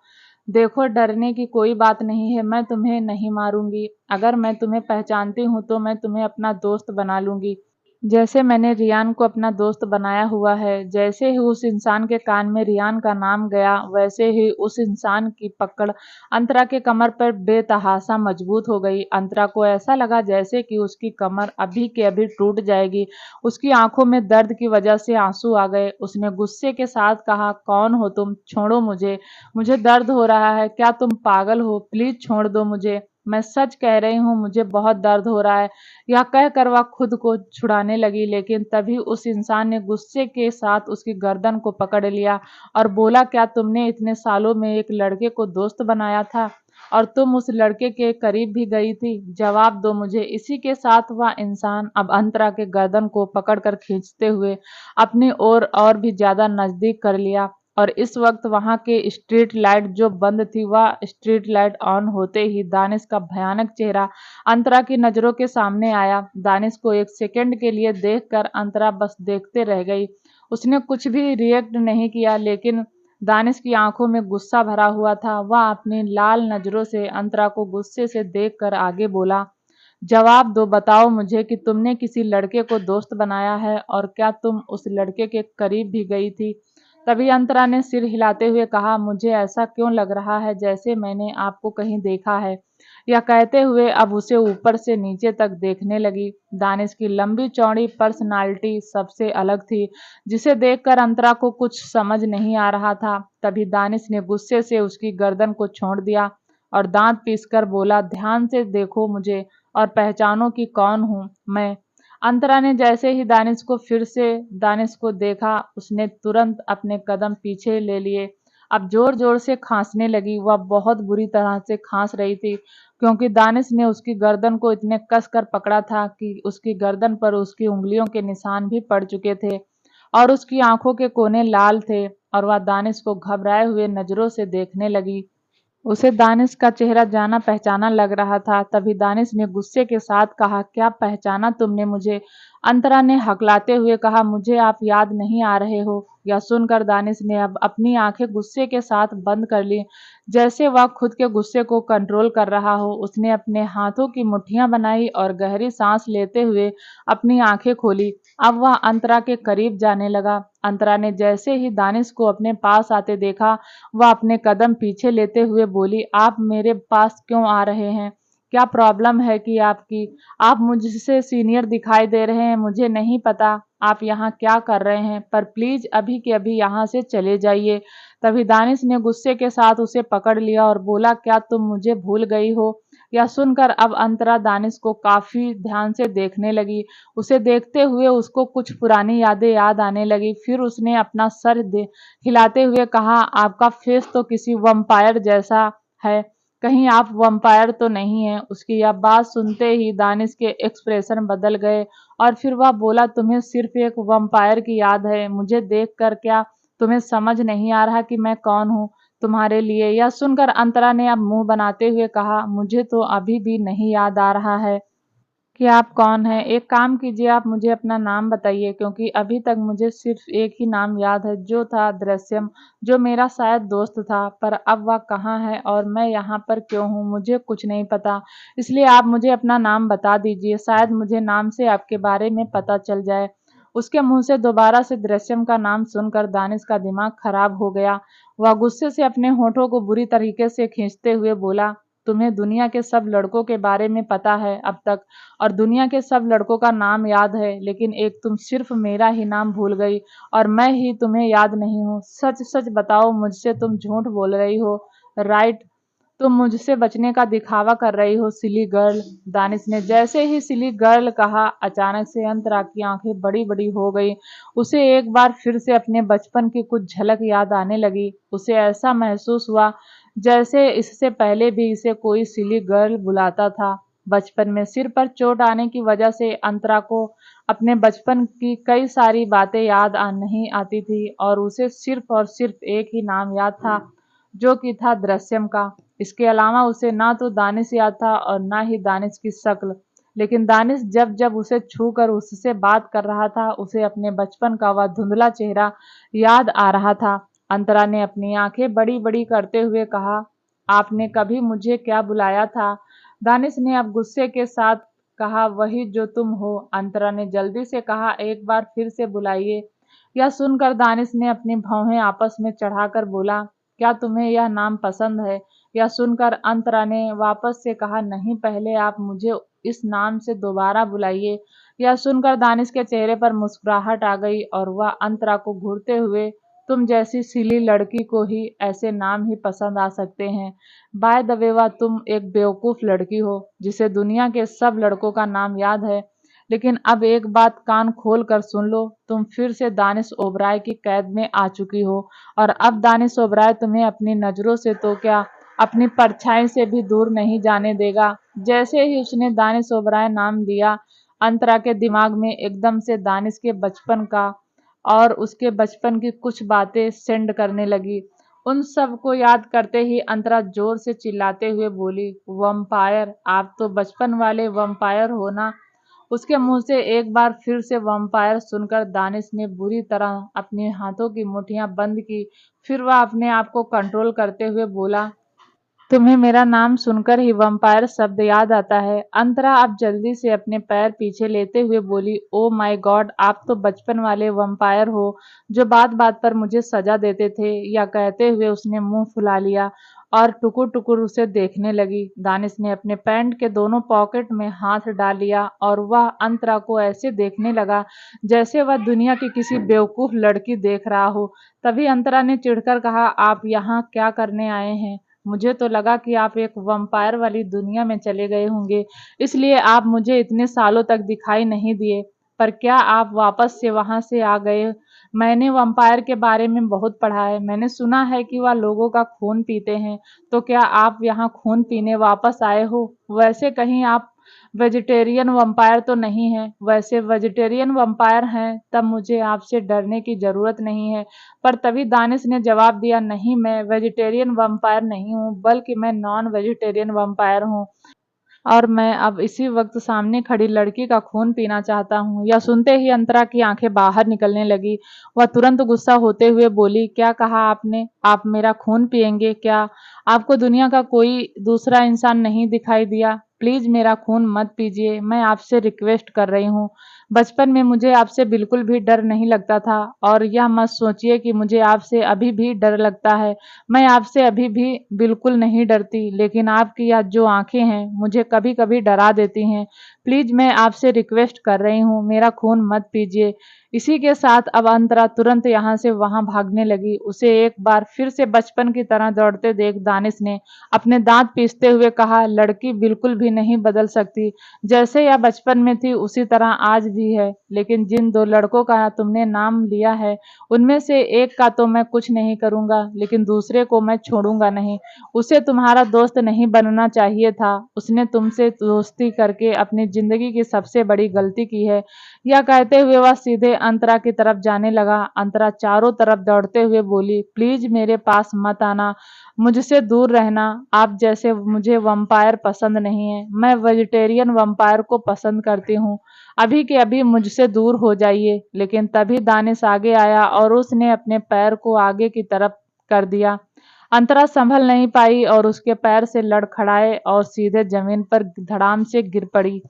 देखो, डरने की कोई बात नहीं है, मैं तुम्हें नहीं मारूंगी। अगर मैं तुम्हें पहचानती हूँ तो मैं तुम्हें अपना दोस्त बना लूंगी, जैसे मैंने रियान को अपना दोस्त बनाया हुआ है। जैसे ही उस इंसान के कान में रियान का नाम गया, वैसे ही उस इंसान की पकड़ अंतरा के कमर पर बेतहाशा मजबूत हो गई। अंतरा को ऐसा लगा जैसे कि उसकी कमर अभी के अभी टूट जाएगी। उसकी आंखों में दर्द की वजह से आंसू आ गए। उसने गुस्से के साथ कहा, कौन हो तुम? छोड़ो मुझे, मुझे दर्द हो रहा है। क्या तुम पागल हो? प्लीज छोड़ दो मुझे, मैं सच कह रही हूँ, मुझे बहुत दर्द हो रहा है। यह कहकर वह खुद को छुड़ाने लगी, लेकिन तभी उस इंसान ने गुस्से के साथ उसकी गर्दन को पकड़ लिया और बोला, क्या तुमने इतने सालों में एक लड़के को दोस्त बनाया था और तुम उस लड़के के करीब भी गई थी? जवाब दो मुझे। इसी के साथ वह इंसान अब अंतरा के गर्दन को पकड़कर खींचते हुए अपनी ओर और भी ज्यादा नजदीक कर लिया। और इस वक्त वहां के स्ट्रीट लाइट जो बंद थी, वह स्ट्रीट लाइट ऑन होते ही दानिश का भयानक चेहरा अंतरा की नजरों के सामने आया। दानिश को एक सेकंड के लिए देखकर अंतरा बस देखते रह गई। उसने कुछ भी रिएक्ट नहीं किया, लेकिन दानिश की आंखों में गुस्सा भरा हुआ था। वह अपनी लाल नजरों से अंतरा को गुस्से से देखकर आगे बोला, जवाब दो, बताओ मुझे कि तुमने किसी लड़के को दोस्त बनाया है और क्या तुम उस लड़के के करीब भी गई थी? तभी अंतरा ने सिर हिलाते हुए कहा, मुझे ऐसा क्यों लग रहा है जैसे मैंने आपको कहीं देखा है। यह कहते हुए अब उसे ऊपर से नीचे तक देखने लगी। दानिश की लंबी चौड़ी पर्सनालिटी सबसे अलग थी, जिसे देखकर अंतरा को कुछ समझ नहीं आ रहा था। तभी दानिश ने गुस्से से उसकी गर्दन को छोड़ दिया और दांत पीसकर बोला, ध्यान से देखो मुझे और पहचानो कि कौन हूँ मैं। अंतरा ने जैसे ही दानिश को फिर से दानिश को देखा, उसने तुरंत अपने कदम पीछे ले लिए। अब जोर जोर से खांसने लगी। वह बहुत बुरी तरह से खांस रही थी, क्योंकि दानिश ने उसकी गर्दन को इतने कस कर पकड़ा था कि उसकी गर्दन पर उसकी उंगलियों के निशान भी पड़ चुके थे और उसकी आंखों के कोने लाल थे और वह दानिश को घबराए हुए नजरों से देखने लगी। उसे दानिश का चेहरा जाना पहचाना लग रहा था। तभी दानिश ने गुस्से के साथ कहा, क्या पहचाना तुमने मुझे? अंतरा ने हकलाते हुए कहा, मुझे आप याद नहीं आ रहे हो? यह सुनकर दानिश ने अब अपनी आंखें गुस्से के साथ बंद कर ली, जैसे वह खुद के गुस्से को कंट्रोल कर रहा हो। उसने अपने हाथों की मुट्ठियां बनाई और गहरी सांस लेते हुए अपनी आंखें खोली। अब वह अंतरा के करीब जाने लगा। अंतरा ने जैसे ही दानिश को अपने पास आते देखा, वह अपने कदम पीछे लेते हुए बोली, आप मेरे पास क्यों आ रहे हैं? क्या प्रॉब्लम है कि आपकी? आप मुझसे सीनियर दिखाई दे रहे हैं, मुझे नहीं पता आप यहाँ क्या कर रहे हैं, पर प्लीज अभी के अभी यहाँ से चले जाइए। तभी दानिश ने गुस्से के साथ उसे पकड़ लिया और बोला, क्या तुम मुझे भूल गई हो? यह सुनकर अब अंतरा दानिश को काफी ध्यान से देखने लगी। उसे देखते हुए उसको कुछ पुरानी यादें याद आने लगी। फिर उसने अपना सर हिलाते हुए कहा, आपका फेस तो किसी वम्पायर जैसा है, कहीं आप वम्पायर तो नहीं है? उसकी यह बात सुनते ही दानिश के एक्सप्रेशन बदल गए और फिर वह बोला, तुम्हें सिर्फ एक वम्पायर की याद है, मुझे देखकर क्या तुम्हें समझ नहीं आ रहा कि मैं कौन हूँ तुम्हारे लिए? यह सुनकर अंतरा ने अब मुंह बनाते हुए कहा, मुझे तो अभी भी नहीं याद आ रहा है कि आप कौन हैं। एक काम कीजिए, आप मुझे अपना नाम बताइए, क्योंकि अभी तक मुझे सिर्फ एक ही नाम याद है, जो था दृश्यम, जो मेरा शायद दोस्त था, पर अब वह कहाँ है और मैं यहाँ पर क्यों हूँ, मुझे कुछ नहीं पता। इसलिए आप मुझे अपना नाम बता दीजिए, शायद मुझे नाम से आपके बारे में पता चल जाए। उसके मुंह से दोबारा से दृश्यम का नाम सुनकर दानिश का दिमाग खराब हो गया। वह गुस्से से अपने होठों को बुरी तरीके से खींचते हुए बोला, तुम्हें दुनिया के सब लड़कों के बारे में पता है अब तक, और दुनिया के सब लड़कों का नाम याद है, लेकिन एक तुम सिर्फ मेरा ही नाम भूल गई और मैं ही तुम्हें याद नहीं हूँ। सच सच बताओ, मुझसे तुम झूठ बोल रही हो, राइट? तुम मुझसे बचने का दिखावा कर रही हो सिली गर्ल। दानिश ने जैसे ही सिली गर्ल कहा, अचानक से अंतरा की आंखें बड़ी बड़ी हो गई। उसे एक बार फिर से अपने बचपन की कुछ झलक याद आने लगी। उसे ऐसा महसूस हुआ जैसे इससे पहले भी इसे कोई सिली गर्ल बुलाता था। बचपन में सिर पर चोट आने की वजह से अंतरा को अपने बचपन की कई सारी बातें याद नहीं आती थी और उसे सिर्फ और सिर्फ एक ही नाम याद था, जो कि था दृश्यम का। इसके अलावा उसे ना तो दानिश याद था और ना ही दानिश की शक्ल। लेकिन दानिश जब जब उसे छू कर उससे बात कर रहा था, उसे अपने बचपन का वह धुंधला चेहरा याद आ रहा था। अंतरा ने अपनी आंखें बड़ी बड़ी करते हुए कहा, आपने कभी मुझे क्या बुलाया था? दानिश ने अब गुस्से के साथ कहा, वही जो तुम हो। अंतरा ने जल्दी से कहा, एक बार फिर से बुलाइए। यह सुनकर दानिश ने अपनी भौहें आपस में चढ़ाकर बोला, क्या तुम्हें यह नाम पसंद है? यह सुनकर अंतरा ने वापस से कहा, नहीं, पहले आप मुझे इस नाम से दोबारा बुलाइए। यह सुनकर दानिश के चेहरे पर मुस्कुराहट आ गई और वह अंतरा को घूरते हुए, तुम जैसी सिली लड़की को ही ऐसे नाम ही पसंद आ सकते हैं। बाय द वे, वह तुम एक बेवकूफ लड़की हो जिसे दुनिया के सब लड़कों का नाम याद है। लेकिन अब एक बात कान खोल कर सुन लो, तुम फिर से दानिश ओबराय की कैद में आ चुकी हो और अब दानिश ओबराय तुम्हें अपनी नजरों से तो क्या, अपनी परछाई से भी दूर नहीं जाने देगा। जैसे ही उसने दानिश ओबराय नाम लिया, अंतरा के दिमाग में एकदम से दानिश के बचपन का और उसके बचपन की कुछ बातें सेंड करने लगी। उन सब को याद करते ही अंतरा जोर से चिल्लाते हुए बोली, वम्पायर, आप तो बचपन वाले वम्पायर हो ना? उसके मुंह से एक बार फिर से वम्पायर सुनकर दानिश ने बुरी तरह अपने हाथों की मुट्ठियां बंद की। फिर वह अपने आप को कंट्रोल करते हुए बोला, तुम्हें मेरा नाम सुनकर ही वम्पायर शब्द याद आता है। अंतरा अब जल्दी से अपने पैर पीछे लेते हुए बोली, ओ माय गॉड, आप तो बचपन वाले वम्पायर हो जो बात बात पर मुझे सजा देते थे। या कहते हुए उसने मुंह फुला लिया और टुकुर टुकुर उसे देखने लगी। दानिश ने अपने पैंट के दोनों पॉकेट में हाथ डाल लिया और वह अंतरा को ऐसे देखने लगा जैसे वह दुनिया की किसी बेवकूफ लड़की देख रहा हो। तभी अंतरा ने चिढ़कर कहा, आप यहाँ क्या करने आए हैं? मुझे तो लगा कि आप एक वम्पायर वाली दुनिया में चले गए होंगे, इसलिए आप मुझे इतने सालों तक दिखाई नहीं दिए। पर क्या आप वापस से वहां से आ गए? मैंने वम्पायर के बारे में बहुत पढ़ा है। मैंने सुना है कि वह लोगों का खून पीते हैं। तो क्या आप यहाँ खून पीने वापस आए हो? वैसे कहीं आप वेजिटेरियन वम्पायर तो नहीं है? वैसे वेजिटेरियन वम्पायर हैं तब मुझे आपसे डरने की जरूरत नहीं है। पर तभी दानिश ने जवाब दिया, नहीं, मैं वेजिटेरियन वम्पायर नहीं हूँ, बल्कि मैं नॉन वेजिटेरियन वम्पायर हूँ और मैं अब इसी वक्त सामने खड़ी लड़की का खून पीना चाहता हूँ। यह सुनते ही अंतरा की आंखें बाहर निकलने लगी। वह तुरंत गुस्सा होते हुए बोली, क्या कहा आपने? आप मेरा खून पिएंगे क्या? आपको दुनिया का कोई दूसरा इंसान नहीं दिखाई दिया? प्लीज मेरा खून मत पीजिए, मैं आपसे रिक्वेस्ट कर रही हूँ। बचपन में मुझे आपसे बिल्कुल भी डर नहीं लगता था और यह मत सोचिए कि मुझे आपसे अभी भी डर लगता है। मैं आपसे अभी भी बिल्कुल नहीं डरती, लेकिन आपकी यह जो आंखें हैं मुझे कभी कभी डरा देती हैं। प्लीज मैं आपसे रिक्वेस्ट कर रही हूँ, मेरा खून मत पीजिए। इसी के साथ अब अंतरा तुरंत यहाँ से वहां भागने लगी। उसे एक बार फिर से बचपन की तरह दौड़ते देख दानिश ने अपने दांत पीसते हुए कहा, लड़की बिल्कुल भी नहीं बदल सकती। जैसे यह बचपन में थी उसी तरह आज भी है। लेकिन जिन दो लड़कों का तुमने नाम लिया है, उनमें से एक का तो मैं कुछ नहीं करूंगा, लेकिन दूसरे को मैं छोड़ूंगा नहीं। उसे तुम्हारा दोस्त नहीं बनना चाहिए था। उसने तुमसे दोस्ती करके अपनी जिंदगी की सबसे बड़ी गलती की है। यह कहते हुए वह सीधे अंतरा की तरफ जाने लगा। अंतरा चारों तरफ दौड़ते हुए बोली, प्लीज मेरे पास मत आना, मुझसे दूर रहना। आप जैसे मुझे वम्पायर पसंद नहीं है। मैं वेजिटेरियन वम्पायर को पसंद करती हूँ। अभी के अभी मुझसे दूर हो जाइए। लेकिन तभी दानिश आगे आया और उसने अपने पैर को आगे की तरफ कर दिया। अंतरा संभल नहीं पाई और उसके पैर से लड़खड़ाए और सीधे जमीन पर धड़ाम से गिर पड़ी,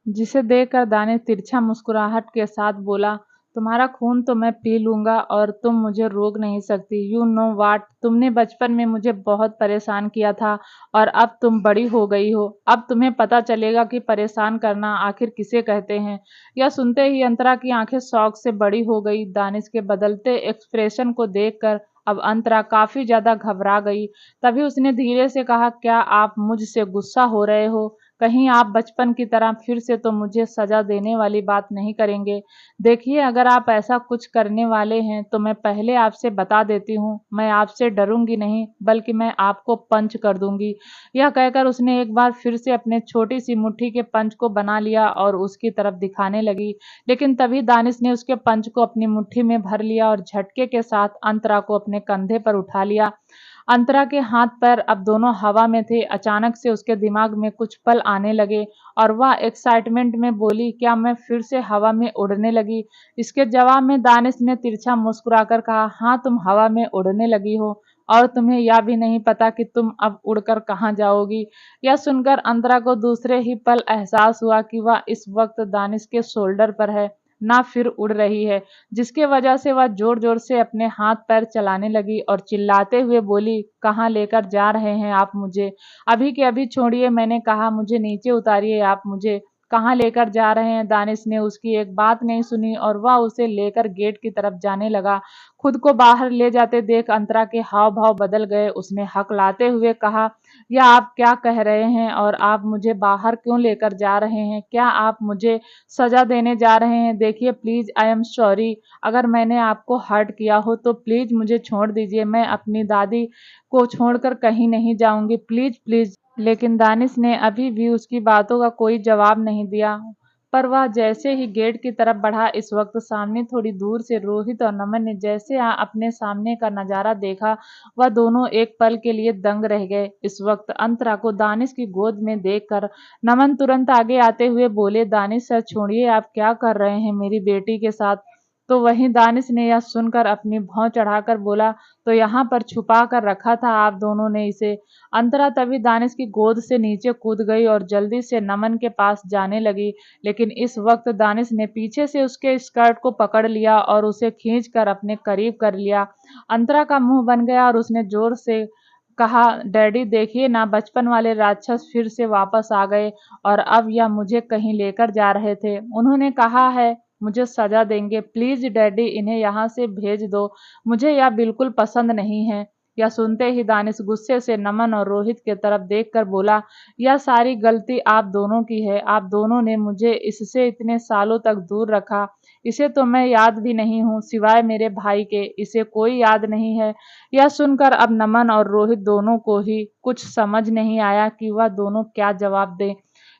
जिसे देखकर दानिश तिरछा मुस्कुराहट के साथ बोला, तुम्हारा खून तो मैं पी लूंगा और तुम मुझे रोक नहीं सकती। यू नो वाट, तुमने बचपन में मुझे बहुत परेशान किया था और अब तुम बड़ी हो गई हो। अब तुम्हें पता चलेगा कि परेशान करना आखिर किसे कहते हैं। यह सुनते ही अंतरा की आंखें शौक से बड़ी हो गई। दानिश के बदलते एक्सप्रेशन को देखकर अब अंतरा काफी ज्यादा घबरा गई। तभी उसने धीरे से कहा, क्या आप मुझसे गुस्सा हो रहे हो? कहीं आप बचपन की तरह फिर से तो मुझे सजा देने वाली बात नहीं करेंगे? देखिए, अगर आप ऐसा कुछ करने वाले हैं तो मैं पहले आपसे बता देती हूँ, मैं आपसे डरूंगी नहीं, बल्कि मैं आपको पंच कर दूंगी। यह कहकर उसने एक बार फिर से अपने छोटी सी मुट्ठी के पंच को बना लिया और उसकी तरफ दिखाने लगी। लेकिन तभी दानिश ने उसके पंच को अपनी मुट्ठी में भर लिया और झटके के साथ अंतरा को अपने कंधे पर उठा लिया। अंतरा के हाथ पैर अब दोनों हवा में थे। अचानक से उसके दिमाग में कुछ पल आने लगे और वह एक्साइटमेंट में बोली, क्या मैं फिर से हवा में उड़ने लगी? इसके जवाब में दानिश ने तिरछा मुस्कुराकर कहा, हाँ, तुम हवा में उड़ने लगी हो और तुम्हें यह भी नहीं पता कि तुम अब उड़कर कहाँ जाओगी। यह सुनकर अंतरा को दूसरे ही पल एहसास हुआ कि वह इस वक्त दानिश के शोल्डर पर है, ना फिर उड़ रही है, जिसके वजह से वह जोर जोर से अपने हाथ पैर चलाने लगी और चिल्लाते हुए बोली, कहाँ लेकर जा रहे हैं आप मुझे? अभी के अभी छोड़िए, मैंने कहा, मुझे नीचे उतारिए, आप मुझे कहाँ लेकर जा रहे हैं? दानिश ने उसकी एक बात नहीं सुनी और वह उसे लेकर गेट की तरफ जाने लगा। खुद को बाहर ले जाते देख अंतरा के हाव भाव बदल गए। उसने हकलाते हुए कहा, यह आप क्या कह रहे हैं और आप मुझे बाहर क्यों लेकर जा रहे हैं? क्या आप मुझे सजा देने जा रहे हैं? देखिए, प्लीज, आई एम सॉरी, अगर मैंने आपको हर्ट किया हो तो प्लीज मुझे छोड़ दीजिए। मैं अपनी दादी को छोड़कर कहीं नहीं जाऊंगी, प्लीज प्लीज। लेकिन दानिश ने अभी भी उसकी बातों का कोई जवाब नहीं दिया। पर वह जैसे ही गेट की तरफ बढ़ा, इस वक्त सामने थोड़ी दूर से रोहित और नमन ने जैसे अपने सामने का नजारा देखा, वह दोनों एक पल के लिए दंग रह गए। इस वक्त अंतरा को दानिश की गोद में देखकर नमन तुरंत आगे आते हुए बोले, दानिश सर, छोड़िए, आप क्या कर रहे हैं मेरी बेटी के साथ? तो वहीं दानिश ने यह सुनकर अपनी भौं चढ़ाकर बोला, तो यहाँ पर छुपा कर रखा था आप दोनों ने इसे। अंतरा तभी दानिश की गोद से नीचे कूद गई और जल्दी से नमन के पास जाने लगी। लेकिन इस वक्त दानिश ने पीछे से उसके स्कर्ट को पकड़ लिया और उसे खींचकर अपने करीब कर लिया। अंतरा का मुंह बन गया और उसने जोर से कहा, डैडी देखिए ना, बचपन वाले राक्षस फिर से वापस आ गए और अब यह मुझे कहीं लेकर जा रहे थे। उन्होंने कहा है मुझे सजा देंगे। प्लीज डैडी, इन्हें यहाँ से भेज दो, मुझे यह बिल्कुल पसंद नहीं है। यह सुनते ही दानिश गुस्से से नमन और रोहित की तरफ देखकर बोला, यह सारी गलती आप दोनों की है। आप दोनों ने मुझे इससे इतने सालों तक दूर रखा। इसे तो मैं याद भी नहीं हूँ, सिवाय मेरे भाई के इसे कोई याद नहीं है। यह सुनकर अब नमन और रोहित दोनों को ही कुछ समझ नहीं आया कि वह दोनों क्या जवाब दें।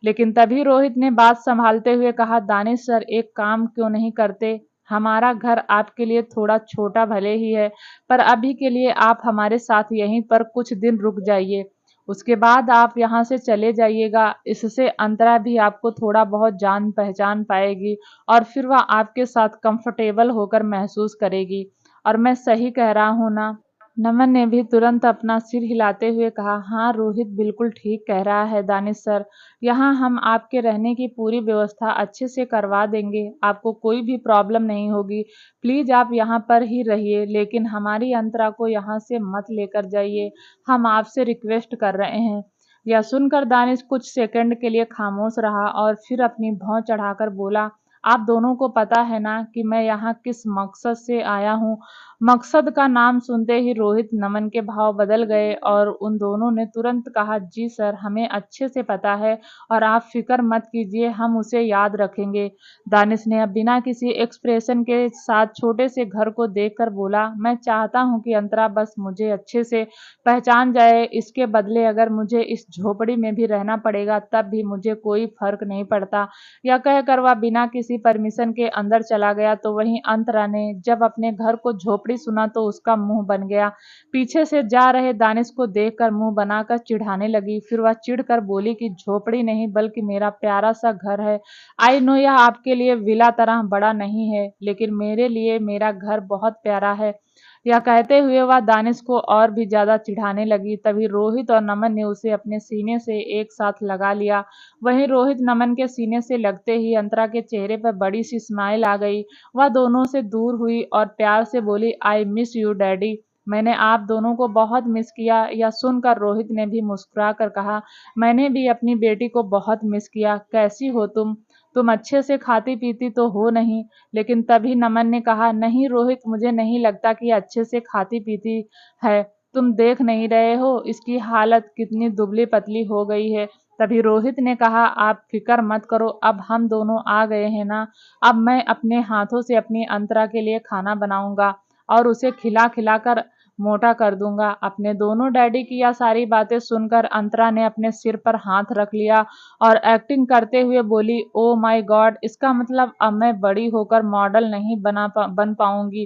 लेकिन तभी रोहित ने बात संभालते हुए कहा, दानिश सर, एक काम क्यों नहीं करते? हमारा घर आपके लिए थोड़ा छोटा भले ही है, पर अभी के लिए आप हमारे साथ यहीं पर कुछ दिन रुक जाइए। उसके बाद आप यहाँ से चले जाइएगा। इससे अंतरा भी आपको थोड़ा बहुत जान पहचान पाएगी और फिर वह आपके साथ कंफर्टेबल होकर महसूस करेगी। और मैं सही कह रहा हूँ ना? नमन ने भी तुरंत अपना सिर हिलाते हुए कहा, हाँ, रोहित बिल्कुल ठीक कह रहा है दानिश सर। यहाँ हम आपके रहने की पूरी व्यवस्था अच्छे से करवा देंगे, आपको कोई भी प्रॉब्लम नहीं होगी। प्लीज आप यहाँ पर ही रहिए, लेकिन हमारी अंतरा को यहाँ से मत लेकर जाइए, हम आपसे रिक्वेस्ट कर रहे हैं। यह सुनकर दानिश कुछ सेकंड के लिए खामोश रहा और फिर अपनी भौं चढ़ाकर बोला, आप दोनों को पता है ना कि मैं यहाँ किस मकसद से आया हूँ? मकसद का नाम सुनते ही रोहित नमन के भाव बदल गए और उन दोनों ने तुरंत कहा, जी सर, हमें अच्छे से पता है और आप फिक्र मत कीजिए, हम उसे याद रखेंगे। दानिश ने अब बिना किसी एक्सप्रेशन के साथ छोटे से घर को देखकर बोला, मैं चाहता हूँ कि अंतरा बस मुझे अच्छे से पहचान जाए। इसके बदले अगर मुझे इस झोपड़ी में भी रहना पड़ेगा तब भी मुझे कोई फर्क नहीं पड़ता। यह कहकर वह बिना किसी परमिशन के अंदर चला गया। तो वहीं अंतरा ने जब अपने घर को झोपड़ी सुना तो उसका मुंह बन गया। पीछे से जा रहे दानिश को देखकर मुंह बनाकर चिढ़ाने लगी। फिर वह चिढ़कर बोली कि झोपड़ी नहीं बल्कि मेरा प्यारा सा घर है। आई नो यह आपके लिए विला तरह बड़ा नहीं है, लेकिन मेरे लिए मेरा घर बहुत प्यारा है। यह कहते हुए वह दानिश को और भी ज्यादा चिढ़ाने लगी। तभी रोहित और नमन ने उसे अपने सीने से एक साथ लगा लिया। वहीं रोहित नमन के सीने से लगते ही अंतरा के चेहरे पर बड़ी सी स्माइल आ गई। वह दोनों से दूर हुई और प्यार से बोली, आई मिस यू डैडी। मैंने आप दोनों को बहुत मिस किया। यह सुनकर रोहित ने भी मुस्कुरा कर कहा, मैंने भी अपनी बेटी को बहुत मिस किया। कैसी हो तुम? तुम अच्छे से खाती पीती तो हो नहीं? लेकिन तभी नमन ने कहा, नहीं रोहित, मुझे नहीं लगता कि अच्छे से खाती पीती है। तुम देख नहीं रहे हो इसकी हालत कितनी दुबली पतली हो गई है। तभी रोहित ने कहा, आप फिक्र मत करो, अब हम दोनों आ गए हैं ना। अब मैं अपने हाथों से अपनी अंतरा के लिए खाना बनाऊंगा और उसे खिला खिला कर मोटा कर दूंगा। अपने दोनों डैडी की यह सारी बातें सुनकर अंतरा ने अपने सिर पर हाथ रख लिया और एक्टिंग करते हुए बोली, ओ माय गॉड, इसका मतलब अब मैं बड़ी होकर मॉडल नहीं बन पाऊंगी,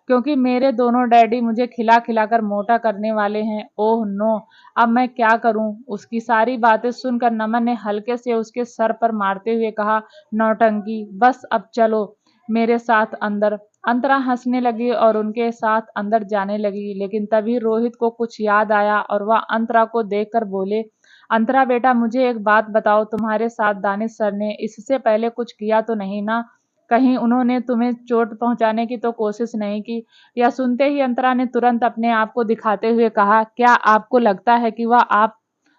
क्योंकि मेरे दोनों डैडी मुझे खिला खिला कर मोटा करने वाले हैं। ओह नो, अब मैं क्या करूं? उसकी सारी बातें सुनकर नमन ने हल्के से उसके सर पर मारते हुए कहा, नौटंकी, बस अब चलो मेरे साथ अंदर। अंतरा हंसने लगी और उनके साथ अंदर जाने लगी, लेकिन तभी रोहित को कुछ याद आया और वह अंतरा को देखकर बोले, अंतरा बेटा, मुझे एक बात बताओ, तुम्हारे साथ दानिश सर ने इससे पहले कुछ किया तो नहीं ना? कहीं उन्होंने तुम्हें चोट पहुंचाने की तो कोशिश नहीं की? यह सुनते ही अंतरा ने तुरंत अपने आप को दिखाते हुए कहा, क्या आपको लगता है कि वह आप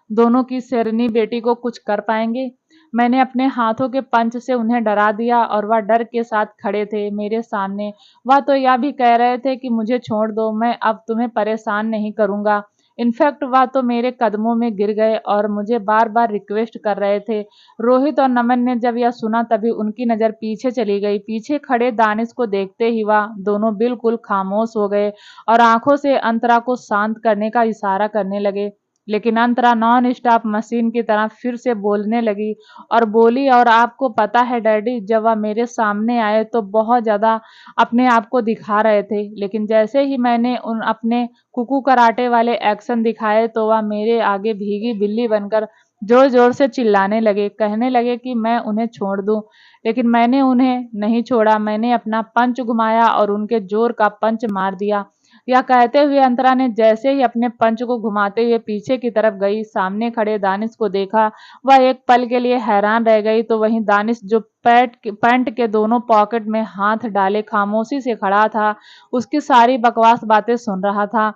दोनों की शेरनी बेटी को कुछ कर पाएंगे? मैंने अपने हाथों के पंच से उन्हें डरा दिया और वह डर के साथ खड़े थे मेरे सामने। वह तो यह भी कह रहे थे कि मुझे छोड़ दो, मैं अब तुम्हें परेशान नहीं करूंगा। इनफैक्ट वह तो मेरे कदमों में गिर गए और मुझे बार बार रिक्वेस्ट कर रहे थे। रोहित और नमन ने जब यह सुना तभी उनकी नज़र पीछे चली गई। पीछे खड़े दानिश को देखते ही वह दोनों बिल्कुल खामोश हो गए और आंखों से अंतरा को शांत करने का इशारा करने लगे। लेकिन अंतरा नॉन स्टॉप मशीन की तरह फिर से बोलने लगी और बोली, और आपको पता है डैडी, जब वह मेरे सामने आए तो बहुत ज़्यादा अपने आप को दिखा रहे थे, लेकिन जैसे ही मैंने उन अपने कुकू कराटे वाले एक्शन दिखाए तो वह मेरे आगे भीगी बिल्ली बनकर जोर जोर से चिल्लाने लगे, कहने लगे कि मैं उन्हें छोड़ दूं। लेकिन मैंने उन्हें नहीं छोड़ा। मैंने अपना पंच घुमाया और उनके जोर का पंच मार दिया। यह कहते हुए अंतरा ने जैसे ही अपने पंच को घुमाते हुए पीछे की तरफ गई, सामने खड़े दानिश को देखा। वह एक पल के लिए हैरान रह गई, तो वहीं दानिश, जो पैंट के दोनों पॉकेट में हाथ डाले खामोशी से खड़ा था, उसकी सारी बकवास बातें सुन रहा था।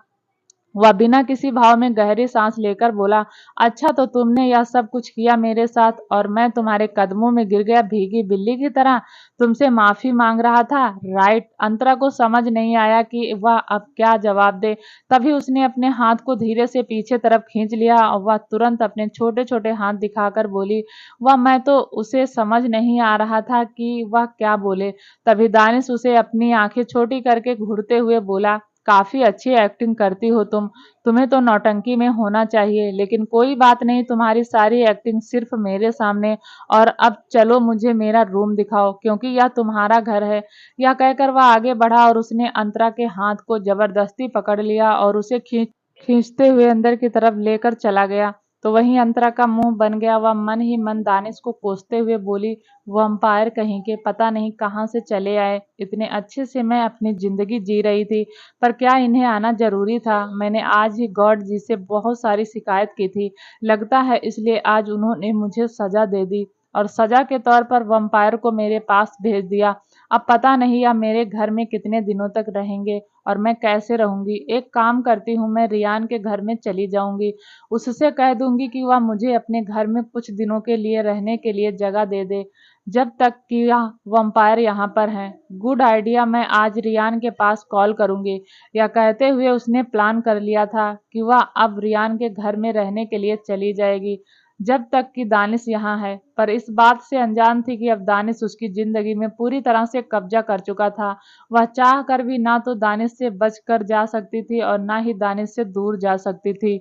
वह बिना किसी भाव में गहरी सांस लेकर बोला, अच्छा तो तुमने यह सब कुछ किया मेरे साथ और मैं तुम्हारे कदमों में गिर गया भीगी बिल्ली की तरह, तुमसे माफी मांग रहा था, राइट? अंतरा को समझ नहीं आया कि वह अब क्या जवाब दे। तभी उसने अपने हाथ को धीरे से पीछे तरफ खींच लिया और वह तुरंत अपने छोटे छोटे हाथ दिखाकर बोली, वह मैं तो उसे समझ नहीं आ रहा था कि वह क्या बोले। तभी दानिश उसे अपनी आंखें छोटी करके घूरते हुए बोला, काफी अच्छी एक्टिंग करती हो तुम। तुम्हें तो नौटंकी में होना चाहिए, लेकिन कोई बात नहीं, तुम्हारी सारी एक्टिंग सिर्फ मेरे सामने। और अब चलो मुझे मेरा रूम दिखाओ, क्योंकि यह तुम्हारा घर है। यह कहकर वह आगे बढ़ा और उसने अंतरा के हाथ को जबरदस्ती पकड़ लिया और उसे खींचते हुए अंदर की तरफ लेकर चला गया। तो वहीं अंतरा का मुंह बन गया। वह मन ही मन दानिश को कोसते हुए बोली, वंपायर कहीं के, पता नहीं कहाँ से चले आए। इतने अच्छे से मैं अपनी जिंदगी जी रही थी, पर क्या इन्हें आना जरूरी था? मैंने आज ही गॉड जी से बहुत सारी शिकायत की थी, लगता है इसलिए आज उन्होंने मुझे सजा दे दी और सजा के तौर पर वंपायर को मेरे पास भेज दिया। अब पता नहीं अब मेरे घर में कितने दिनों तक रहेंगे और मैं कैसे रहूंगी। एक काम करती हूँ, मैं रियान के घर में चली जाऊंगी। उससे कह दूंगी कि वह मुझे अपने घर में कुछ दिनों के लिए रहने के लिए जगह दे दे, जब तक कि यह वंपायर यहाँ पर हैं। गुड आइडिया, मैं आज रियान के पास कॉल करूंगी। यह कहते हुए उसने प्लान कर लिया था कि वह अब रियान के घर में रहने के लिए चली जाएगी जब तक कि दानिश यहाँ है, पर इस बात से अनजान थी कि अब दानिश उसकी जिंदगी में पूरी तरह से कब्जा कर चुका था। वह चाह कर भी ना तो दानिश से बच कर जा सकती थी और ना ही दानिश से दूर जा सकती थी।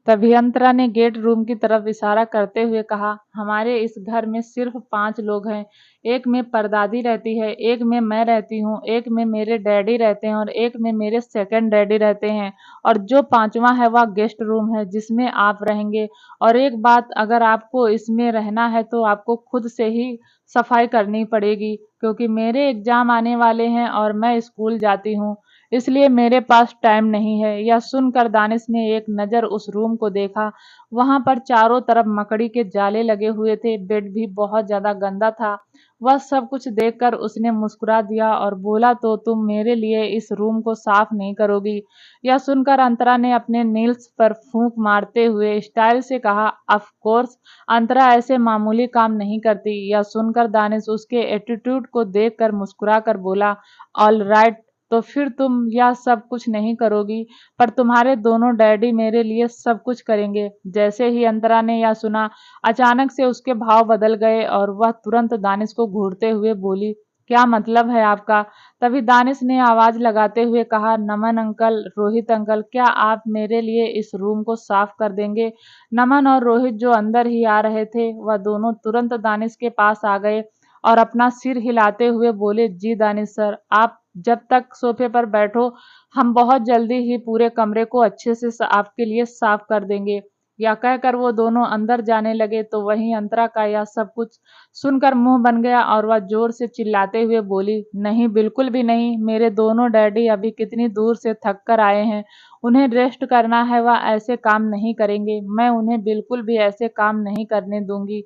तभी अंतरा ने गेट रूम की तरफ इशारा करते हुए कहा, हमारे इस घर में सिर्फ 5 लोग हैं। एक में परदादी रहती है, एक में मैं रहती हूँ, एक में मेरे डैडी रहते हैं और एक में मेरे सेकंड डैडी रहते हैं, और जो पांचवा है वह गेस्ट रूम है जिसमें आप रहेंगे। और एक बात, अगर आपको इसमें रहना है तो आपको खुद से ही सफाई करनी पड़ेगी, क्योंकि मेरे एग्जाम आने वाले हैं और मैं स्कूल जाती हूँ। इसलिए मेरे पास टाइम नहीं है। यह सुनकर दानिश ने एक नज़र उस रूम को देखा। वहां पर चारों तरफ मकड़ी के जाले लगे हुए थे, बेड भी बहुत ज्यादा गंदा था। वह सब कुछ देखकर उसने मुस्कुरा दिया और बोला, तो तुम मेरे लिए इस रूम को साफ नहीं करोगी? यह सुनकर अंतरा ने अपने नील्स पर फूंक मारते हुए स्टाइल से कहा, ऑफ कोर्स। अंतरा ऐसे मामूली काम नहीं करती। यह सुनकर दानिश उसके एटीट्यूड को देखकर मुस्कुरा कर बोला, ऑल राइट, तो फिर तुम यह सब कुछ नहीं करोगी, पर तुम्हारे दोनों डैडी मेरे लिए सब कुछ करेंगे। जैसे ही अंतरा ने यह सुना, अचानक से उसके भाव बदल गए और वह तुरंत दानिश को घूरते हुए बोली, क्या मतलब है आपका? तभी दानिश ने आवाज लगाते हुए कहा, नमन अंकल, रोहित अंकल, क्या आप मेरे लिए इस रूम को साफ कर देंगे? नमन और रोहित जो अंदर ही आ रहे थे, वह दोनों तुरंत दानिश के पास आ गए और अपना सिर हिलाते हुए बोले, जी दानिश सर, आप जब तक सोफे पर बैठो, हम बहुत जल्दी ही पूरे कमरे को अच्छे से आपके लिए साफ कर देंगे। या कहकर वो दोनों अंदर जाने लगे तो वहीं अंतरा का यह सब कुछ सुनकर मुंह बन गया और वह जोर से चिल्लाते हुए बोली, नहीं, बिल्कुल भी नहीं। मेरे दोनों डैडी अभी कितनी दूर से थक कर आए हैं, उन्हें रेस्ट करना है, वह ऐसे काम नहीं करेंगे। मैं उन्हें बिल्कुल भी ऐसे काम नहीं करने दूंगी।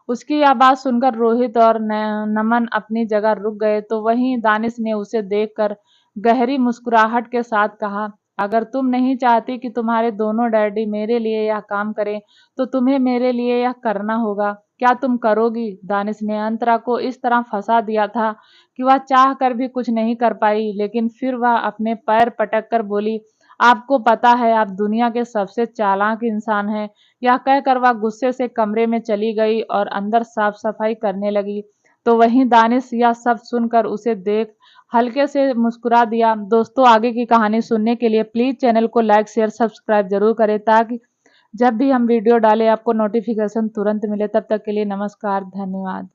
उसकी यह बात सुनकर रोहित और नमन अपनी जगह रुक गए तो वहीं दानिश ने उसे देखकर गहरी मुस्कुराहट के साथ कहा, अगर तुम नहीं चाहती कि तुम्हारे दोनों डैडी मेरे लिए यह काम करें, तो तुम्हें मेरे लिए यह करना होगा। क्या तुम करोगी? दानिश ने अंतरा को इस तरह फंसा दिया था कि वह चाह कर भी कुछ नहीं कर पाई, लेकिन फिर वह अपने पैर पटक कर बोली, आपको पता है आप दुनिया के सबसे चालाक इंसान हैं। यह कहकर वह गुस्से से कमरे में चली गई और अंदर साफ सफाई करने लगी। तो वहीं दानिश यह सब सुनकर उसे देख हल्के से मुस्कुरा दिया। दोस्तों, आगे की कहानी सुनने के लिए प्लीज चैनल को लाइक शेयर सब्सक्राइब जरूर करें, ताकि जब भी हम वीडियो डालें आपको नोटिफिकेशन तुरंत मिले। तब तक के लिए नमस्कार, धन्यवाद।